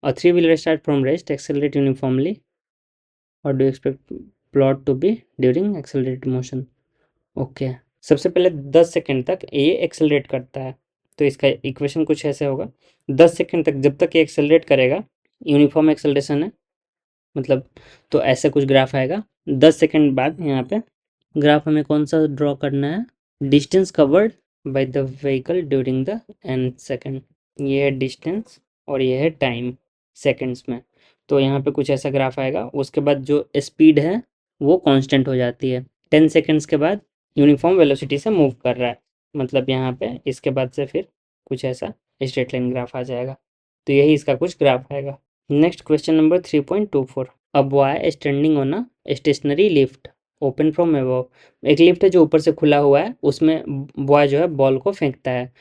Speaker 1: a three wheeler start from rest, accelerate uniformly, or do you expect plot to be during accelerated motion। Okay, सबसे पहले 10 सेकंड तक ये एक्सेलरेट करता है, तो इसका इक्वेशन कुछ ऐसे होगा, 10 सेकंड तक जब तक ये एक्सेलरेट करेगा यूनिफॉर्म एक्सेलरेशन है मतलब, तो ऐसे कुछ ग्राफ आएगा। 10 सेकंड बाद यहाँ पे ग्राफ हमें कौन सा ड्रॉ करना है, distance covered by the vehicle during the n second. ये है डिस्टेंस और ये है टाइम सेकंड्स में। तो यहाँ पे कुछ ऐसा ग्राफ आएगा। उसके बाद जो स्पीड है वो कांस्टेंट हो जाती है, 10 सेकंड्स के बाद यूनिफॉर्म वेलोसिटी से मूव कर रहा है, मतलब यहाँ पे इसके बाद से फिर कुछ ऐसा स्ट्रेट लाइन ग्राफ आ जाएगा। तो यही इसका कुछ ग्राफ आएगा। Next question number 3.24, a boy standing on a stationary lift open from above. एक लिफ्ट है जो ऊपर से खुला हुआ है, उसमें बॉय जो है बॉल को फेंकता है,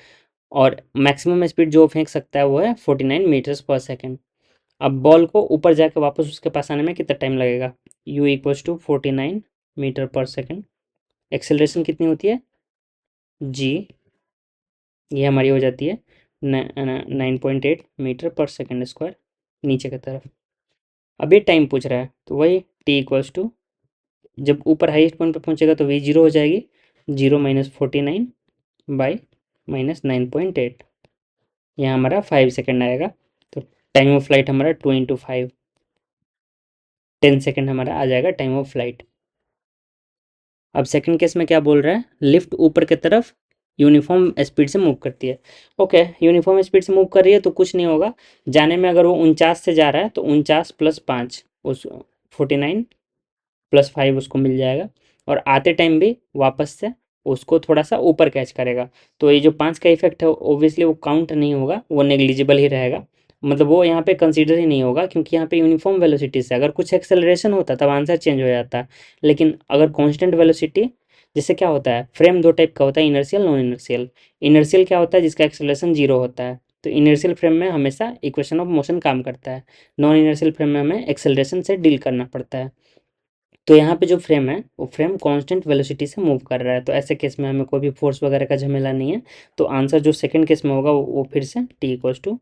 Speaker 1: और मैक्सिमम स्पीड जो फेंक सकता है वो है 49 मीटर्स पर सेकेंड। अब बॉल को ऊपर जाकर वापस उसके पास आने में कितना टाइम लगेगा, u इक्वल्स टू 49 मीटर पर सेकेंड। एक्सेलरेशन कितनी होती है g, ये हमारी हो जाती है 9.8 मीटर पर सेकेंड स्क्वायर नीचे की तरफ। अब ये टाइम पूछ रहा है, तो वही t इक्वल्स टू, जब ऊपर हाईएस्ट पॉइंट पे पहुंचेगा तो v जीरो हो जाएगी, 0 माइनस 49 बाई माइनस 9.8, यहाँ हमारा 5 सेकेंड आएगा। तो टाइम ऑफ फ्लाइट हमारा 2 × 5, 10 सेकेंड हमारा आ जाएगा टाइम ऑफ फ्लाइट। अब सेकंड केस में क्या बोल रहा है, लिफ्ट ऊपर की तरफ यूनिफॉर्म स्पीड से मूव करती है। ओके, यूनिफॉर्म स्पीड से मूव कर रही है तो कुछ नहीं होगा, जाने में अगर वो 49 से जा रहा है तो 49 प्लस 5 उस 49 प्लस 5 उसको मिल जाएगा, और आते टाइम भी वापस से उसको थोड़ा सा ऊपर कैच करेगा। तो ये जो 5 का इफेक्ट है ओब्वियसली वो काउंट नहीं होगा, वो नेग्लिजिबल ही रहेगा, मतलब वो यहाँ पे कंसीडर ही नहीं होगा, क्योंकि यहाँ पे यूनिफॉर्म वेलोसिटी से अगर कुछ एक्सेलरेशन होता तब आंसर चेंज हो जाता। लेकिन अगर कांस्टेंट वेलोसिटी, जैसे क्या होता है, फ्रेम दो टाइप का होता है, इनर्शियल नॉन इनर्शियल। इनर्शियल क्या होता है, जिसका एक्सेलरेशन जीरो होता है, तो इनर्शियल फ्रेम में हमेशा इक्वेशन ऑफ मोशन काम करता है। नॉन इनर्शियल फ्रेम में हमें एक्सेलरेशन से डील करना पड़ता है। तो यहाँ पे जो फ्रेम है वो फ्रेम कांस्टेंट वेलोसिटी से मूव कर रहा है, तो ऐसे केस में हमें कोई भी फोर्स वगैरह का झमेला नहीं है। तो आंसर जो सेकंड केस में होगा वो फिर से t इक्वल्स टू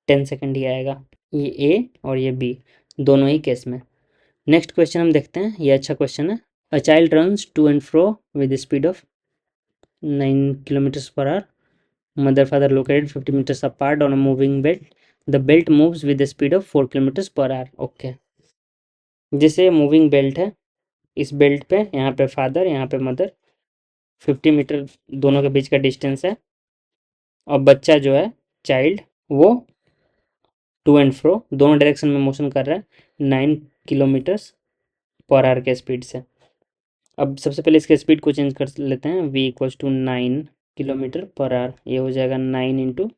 Speaker 1: 10 सेकेंड ही आएगा, ये ए और ये बी दोनों ही केस में। नेक्स्ट क्वेश्चन हम देखते हैं, ये अच्छा क्वेश्चन है। A child runs to and fro with speed of 9 kilometres per hour, mother father located 50 metres apart on a moving belt, the belt moves with the speed of 4 kilometres per hour. Okay, जैसे moving belt है, इस belt पे यहाँ पे father यहाँ पे mother, 50 metre दोनों के बीच का डिस्टेंस है, और बच्चा जो है चाइल्ड वो टू एंड फ्रो दोनों डायरेक्शन में मोशन कर रहा है 9 किलोमीटर्स पर आवर के स्पीड से। अब सबसे पहले इसके स्पीड को चेंज कर लेते हैं, v equals to 9 kilometre per hour, ये हो जाएगा 9 इंटू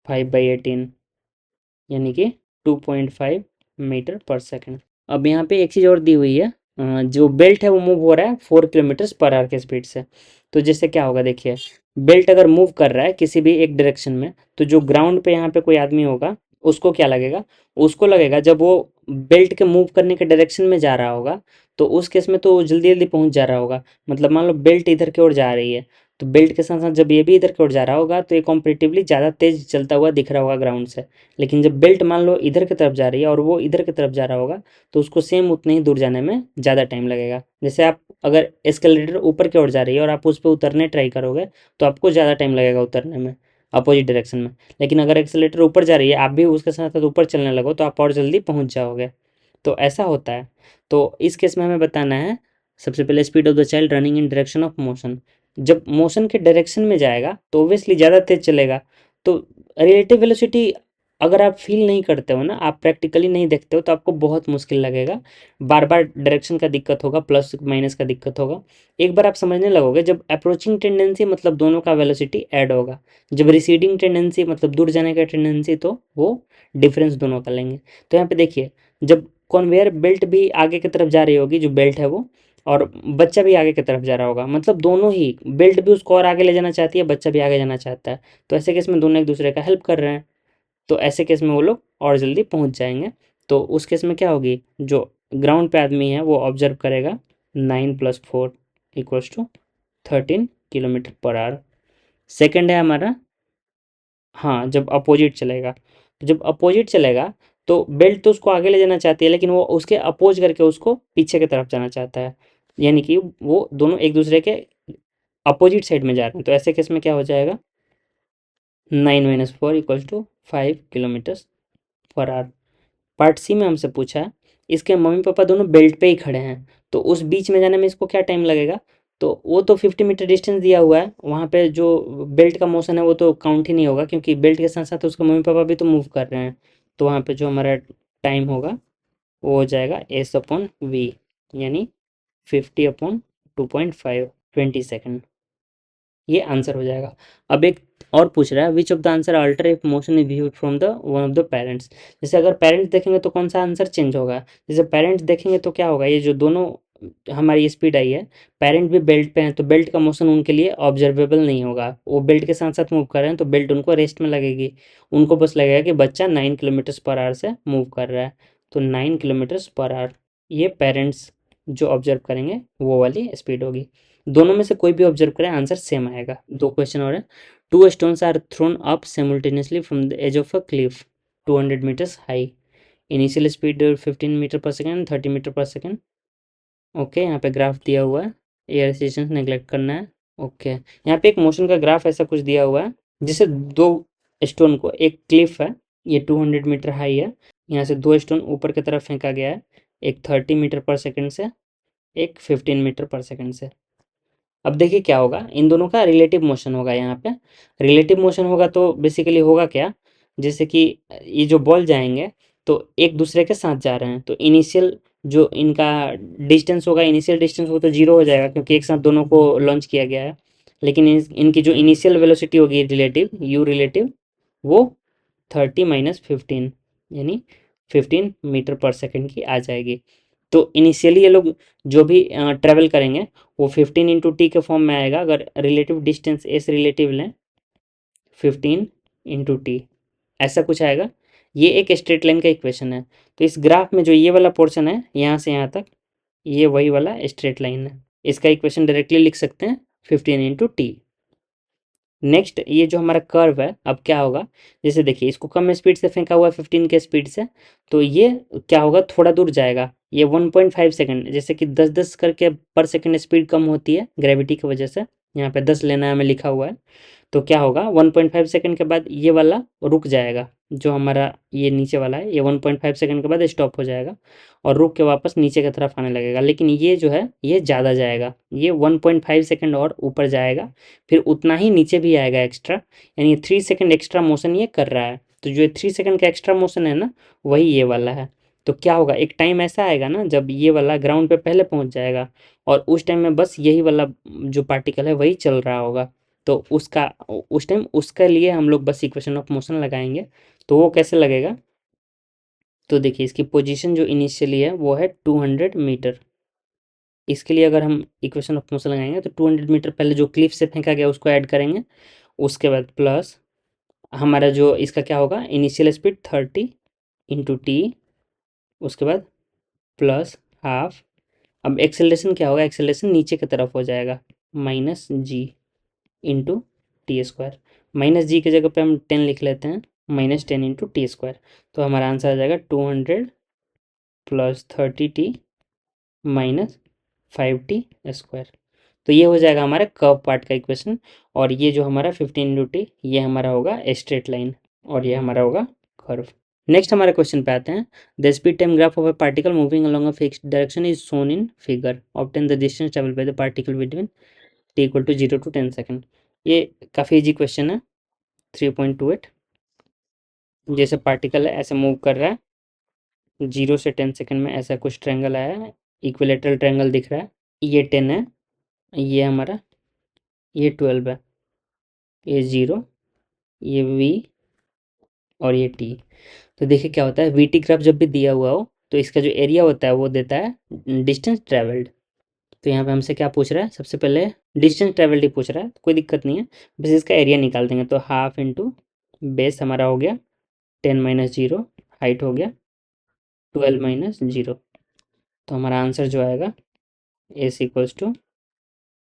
Speaker 1: 5/18 यानी कि 2.5 मीटर पर सेकेंड। अब यहाँ पे एक चीज़ और दी हुई है, जो बेल्ट है वो मूव हो रहा है 4 किलोमीटर पर आवर के स्पीड से। तो जैसे क्या होगा, देखिए बेल्ट अगर मूव कर रहा है किसी भी एक डायरेक्शन में, तो जो ग्राउंड पे यहाँ पे कोई आदमी होगा उसको क्या लगेगा, उसको लगेगा जब वो बेल्ट के मूव करने के डायरेक्शन में जा रहा होगा, तो उस केस में तो जल्दी जल्दी पहुंच जा रहा होगा। मतलब मान लो बेल्ट इधर की ओर जा रही है, तो बेल्ट के साथ साथ जब ये भी इधर की ओर जा रहा होगा तो ये कॉम्परेटिवली ज़्यादा तेज चलता हुआ दिख रहा होगा ग्राउंड से। लेकिन जब बेल्ट मान लो इधर की तरफ जा रही है और वो इधर की तरफ जा रहा होगा तो उसको सेम उतने ही दूर जाने में ज़्यादा टाइम लगेगा। जैसे आप अगर एस्केलेटर ऊपर की ओर जा रही है और आप उस पर उतरने ट्राई करोगे तो आपको ज़्यादा टाइम लगेगा उतरने में अपोजिट डायरेक्शन में। लेकिन अगर एक्सेलेटर ऊपर जा रही है आप भी उसके साथ साथ ऊपर चलने लगो तो आप और जल्दी पहुंच जाओगे। तो ऐसा होता है। तो इस केस में हमें बताना है सबसे पहले speed of the child running in direction of motion. जब मोशन के डायरेक्शन में जाएगा तो ऑब्वियसली ज़्यादा तेज चलेगा। तो रिलेटिव वेलोसिटी अगर आप फील नहीं करते हो ना, आप प्रैक्टिकली नहीं देखते हो तो आपको बहुत मुश्किल लगेगा। बार बार डायरेक्शन का दिक्कत होगा, प्लस माइनस का दिक्कत होगा। एक बार आप समझने लगोगे जब अप्रोचिंग टेंडेंसी मतलब दोनों का वेलोसिटी ऐड होगा, जब रिसीडिंग टेंडेंसी मतलब दूर जाने का टेंडेंसी तो वो डिफरेंस दोनों का लेंगे। तो यहाँ पे देखिए जब कन्वेयर बेल्ट भी आगे की तरफ जा रही होगी, जो बेल्ट है वो, और बच्चा भी आगे की तरफ जा रहा होगा, मतलब दोनों ही, बेल्ट भी उसको और आगे ले जाना चाहती है, बच्चा भी आगे जाना चाहता है। तो ऐसे केस में दोनों एक दूसरे का हेल्प कर रहे हैं। तो ऐसे केस में वो लोग और जल्दी पहुंच जाएंगे। तो उस केस में क्या होगी, जो ग्राउंड पे आदमी है वो ऑब्जर्व करेगा 9 + 4 = 13 km/h। सेकंड है हमारा, हाँ, जब अपोजिट चलेगा। तो जब अपोजिट चलेगा तो बेल्ट तो उसको आगे ले जाना चाहती है लेकिन वो उसके अपोज करके उसको पीछे की तरफ जाना चाहता है। यानी कि वो दोनों एक दूसरे के अपोजिट साइड में जा रहे हैं। तो ऐसे केस में क्या हो जाएगा, 9 - 4 = 5 km/h। पार्ट सी में हमसे पूछा है इसके मम्मी पापा दोनों बेल्ट पे ही खड़े हैं तो उस बीच में जाने में इसको क्या टाइम लगेगा। तो वो तो 50 मीटर डिस्टेंस दिया हुआ है, वहाँ पे जो बेल्ट का मोशन है वो तो काउंट ही नहीं होगा क्योंकि बेल्ट के साथ साथ उसके मम्मी पापा भी तो मूव कर रहे हैं। तो वहाँ पे जो हमारा टाइम होगा वो हो जाएगा S/V, यानी 50/2.5, 20 सेकेंड। ये आंसर हो जाएगा। अब एक और पूछ रहा है विच of the answer alter if motion is viewed from the one of the parents. जैसे अगर पेरेंट्स देखेंगे तो कौन सा आंसर चेंज होगा। जैसे पेरेंट्स देखेंगे तो क्या होगा, ये जो दोनों हमारी स्पीड आई है, पेरेंट भी बेल्ट पे हैं तो बेल्ट का मोशन उनके लिए ऑब्जर्वेबल नहीं होगा। वो बेल्ट के साथ साथ मूव कर रहे हैं तो बेल्ट उनको रेस्ट में लगेगी। उनको बस लगेगा कि बच्चा 9 km/h से मूव कर रहा है। तो 9 km/h ये पेरेंट्स जो ऑब्जर्व करेंगे वो वाली स्पीड होगी। दोनों में से कोई भी ऑब्जर्व करें आंसर सेम आएगा। दो क्वेश्चन और है। Two stones are thrown up simultaneously from the edge of a cliff 200 metres high. Initial speed 15 metre पर सेकेंड, 30 मीटर पर सेकेंड। ओके, यहाँ पे ग्राफ दिया हुआ है। एयर रेजिस्टेंस नेग्लेक्ट करना है। ओके, यहाँ पे एक मोशन का ग्राफ ऐसा कुछ दिया हुआ है जिसे दो स्टोन को, एक क्लिफ है, ये 200 मीटर हाई है, यहाँ से दो स्टोन ऊपर की तरफ फेंका गया है, एक 30 मीटर पर सेकेंड से, एक 15 मीटर पर सेकेंड से। अब देखिए क्या होगा, इन दोनों का रिलेटिव मोशन होगा। यहाँ पे रिलेटिव मोशन होगा तो बेसिकली होगा क्या, जैसे कि ये जो बॉल जाएंगे तो एक दूसरे के साथ जा रहे हैं तो इनिशियल जो इनका डिस्टेंस होगा, इनिशियल डिस्टेंस वो तो जीरो हो जाएगा क्योंकि एक साथ दोनों को लॉन्च किया गया है। लेकिन इनकी जो इनिशियल वेलोसिटी होगी रिलेटिव, यू रिलेटिव, वो 30 - 15, यानी 15 मीटर पर सेकेंड की आ जाएगी। तो इनिशियली ये लोग जो भी ट्रेवल करेंगे वो 15 × T के फॉर्म में आएगा। अगर रिलेटिव डिस्टेंस एस रिलेटिव लें 15 × T, ऐसा कुछ आएगा। ये एक स्ट्रेट लाइन का इक्वेशन है। तो इस ग्राफ में जो ये वाला पोर्शन है यहाँ से यहाँ तक, ये वही वाला स्ट्रेट लाइन है। इसका इक्वेशन डायरेक्टली लिख सकते हैं 15 × T। नेक्स्ट ये जो हमारा कर्व है अब क्या होगा, जैसे देखिए इसको कम स्पीड से फेंका हुआ है 15 के स्पीड से, तो ये क्या होगा, थोड़ा दूर जाएगा। ये 1.5 सेकंड, जैसे कि 10-10 करके पर सेकंड स्पीड कम होती है ग्रेविटी की वजह से, यहाँ पे 10 लेना है हमें लिखा हुआ है। तो क्या होगा 1.5 सेकंड के बाद ये वाला रुक जाएगा, जो हमारा ये नीचे वाला है ये 1.5 सेकंड के बाद स्टॉप हो जाएगा और रुक के वापस नीचे की तरफ आने लगेगा। लेकिन ये जो है ये ज़्यादा जाएगा, ये 1.5 सेकंड और ऊपर जाएगा, फिर उतना ही नीचे भी आएगा एक्स्ट्रा, यानी 3 सेकंड एक्स्ट्रा मोशन ये कर रहा है। तो जो 3 सेकंड का एक्स्ट्रा मोशन है ना, वही ये वाला है। तो क्या होगा, एक टाइम ऐसा आएगा ना जब ये वाला ग्राउंड पे पहले पहुंच जाएगा और उस टाइम में बस यही वाला जो पार्टिकल है वही चल रहा होगा। तो उसका उस टाइम उसके लिए हम लोग बस इक्वेशन ऑफ मोशन लगाएंगे। तो वो कैसे लगेगा, तो देखिए इसकी पोजीशन जो इनिशियली है वो है 200 मीटर। इसके लिए अगर हम इक्वेशन ऑफ मोशन लगाएंगे तो 200 मीटर पहले जो क्लिफ से फेंका गया उसको ऐड करेंगे, उसके बाद प्लस हमारा जो इसका क्या होगा, इनिशियल स्पीड 30 × T, उसके बाद प्लस हाफ। अब एक्सेलरेशन क्या होगा, एक्सेलरेशन नीचे की तरफ हो जाएगा -G। Into T square, minus G की जगह पे हम 10 लिख लेते हैं, -10 इंटू टी स्क्वायर। तो हमारा आंसर आ जाएगा 200 plus 30t minus 5t square. तो ये हो जाएगा हमारा कर्व पार्ट का इक्वेशन। और ये जो हमारा 15 इंटू टी, ये हमारा होगा स्ट्रेट लाइन, और ये हमारा होगा कर्व। नेक्स्ट हमारे क्वेश्चन पे आते हैं। The speed time graph of a particle moving along a fixed direction is shown in figure. Obtain the distance travelled by the particle between t equal to 0 to 10 second. ये काफ़ी easy question है। 3.28, जैसे particle है ऐसे move कर रहा है, 0 से 10 सेकंड में ऐसा कुछ ट्रायंगल आया है, इक्विलेटरल ट्रायंगल दिख रहा है। ये 10 है, ये हमारा, ये 12 है, ये 0, ये v और ये t। तो देखिए क्या होता है, वी टी ग्राफ जब भी दिया हुआ हो तो इसका जो एरिया होता है वो देता है डिस्टेंस ट्रेवल्ड। तो यहाँ पे हमसे क्या पूछ रहा है, सबसे पहले डिस्टेंस ट्रेवल्ड ही पूछ रहा है, कोई दिक्कत नहीं है, बस इसका एरिया निकाल देंगे। तो हाफ इंटू बेस हमारा हो गया 10 माइनस 0, हाइट हो गया 12 माइनस 0। तो हमारा आंसर जो आएगा s equals to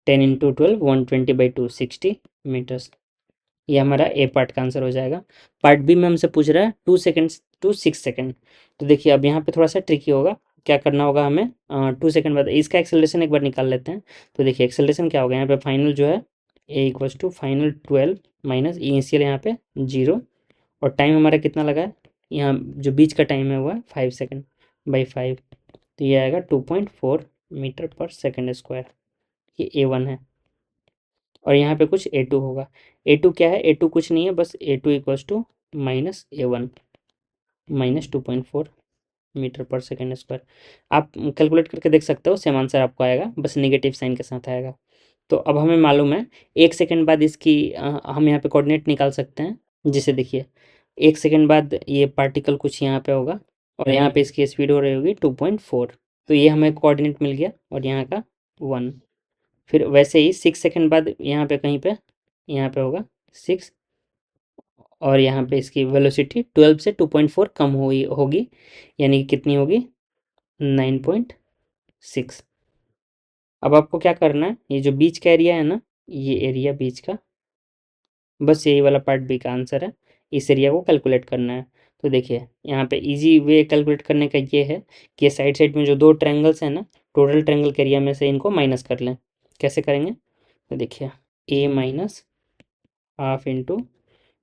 Speaker 1: 10 into 12 120/2 60 metres. ये हमारा ए पार्ट का आंसर हो जाएगा। पार्ट बी में हमसे पूछ रहा है 2 सेकेंड्स to 6 सेकेंड। तो देखिए अब यहाँ पे थोड़ा सा ट्रिकी होगा, क्या करना होगा हमें, 2 सेकेंड बाद इसका एक्सेलरेशन एक बार निकाल लेते हैं। तो देखिए एक्सेलरेशन क्या होगा, यहाँ पे फाइनल जो है A equals to final 12 minus initial यहाँ पे 0, और टाइम हमारा कितना लगा है, यहाँ जो बीच का टाइम है वो है 5 सेकेंड/5। तो ये आएगा 2.4 मीटर पर सेकेंड स्क्वायर। ये A1 है। और यहाँ पे कुछ A2 होगा। A2 क्या है, A2 कुछ नहीं है, बस A2 equals to minus A1 minus 2.4 metre पर सेकेंड स्क्वायर। आप कैलकुलेट करके देख सकते हो, सेम आंसर आपको आएगा, बस निगेटिव साइन के साथ आएगा। तो अब हमें मालूम है 1 सेकेंड बाद इसकी हम यहाँ पे कोऑर्डिनेट निकाल सकते हैं। जिसे देखिए 1 सेकेंड बाद ये पार्टिकल कुछ यहाँ पे होगा, और यहाँ पे इसकी स्पीड हो रही होगी 2.4। तो ये हमें कोऑर्डिनेट मिल गया, और यहाँ का 1। फिर वैसे ही 6 सेकेंड बाद यहाँ पे कहीं पे, यहाँ पे होगा 6, और यहाँ पे इसकी वेलोसिटी 12 से 2.4 कम हुई होगी, यानी कि कितनी होगी 9.6। अब आपको क्या करना है, ये जो बीच का एरिया है ना, ये एरिया बीच का, बस यही वाला पार्ट बी का आंसर है। इस एरिया को कैलकुलेट करना है। तो देखिए यहाँ पे इजी वे कैलकुलेट करने का ये है कि साइड साइड में जो दो ट्रायंगल्स हैं ना, टोटल ट्रायंगल के एरिया में से इनको माइनस कर लें। कैसे करेंगे, तो देखिए ए माइनस हाफ इंटू,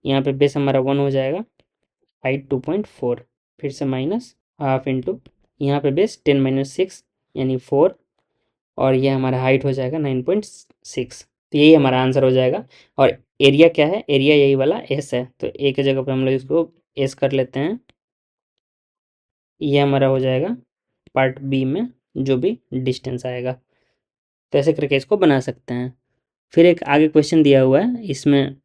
Speaker 1: यहाँ पे बेस हमारा 1 हो जाएगा, हाइट 2.4, फिर से माइनस हाफ इंटू, यहाँ पे बेस 10 माइनस 6 यानी 4, और ये हमारा हाइट हो जाएगा 9.6। तो यही हमारा आंसर हो जाएगा। और एरिया क्या है, एरिया यही वाला एस है, तो ए की जगह पर हम लोग इसको एस कर लेते हैं। ये हमारा हो जाएगा पार्ट बी में जो भी डिस्टेंस आएगा। तो ऐसे करके इसको बना सकते हैं। फिर एक आगे क्वेश्चन दिया हुआ है, इसमें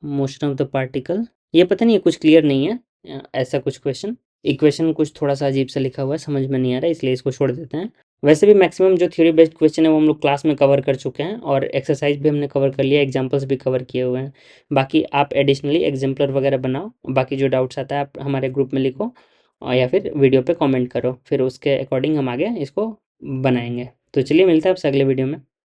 Speaker 1: मोशन ऑफ द पार्टिकल, ये पता नहीं है, कुछ क्लियर नहीं है, ऐसा कुछ क्वेश्चन, इक्वेशन कुछ थोड़ा सा अजीब सा लिखा हुआ है, समझ में नहीं आ रहा है, इसलिए इसको छोड़ देते हैं। वैसे भी मैक्सिमम जो थ्योरी बेस्ड क्वेश्चन है वो हम लोग क्लास में कवर कर चुके हैं, और एक्सरसाइज भी हमने कवर कर लिया, एग्जांपल्स भी कवर किए हुए हैं। बाकी आप एडिशनली एग्जाम्पलर वगैरह बनाओ, बाकी जो डाउट्स आता है आप हमारे ग्रुप में लिखो, और या फिर वीडियो पे कमेंट करो, फिर उसके अकॉर्डिंग हम आगे इसको बनाएंगे। तो चलिए मिलते हैं आपसे अगले वीडियो में।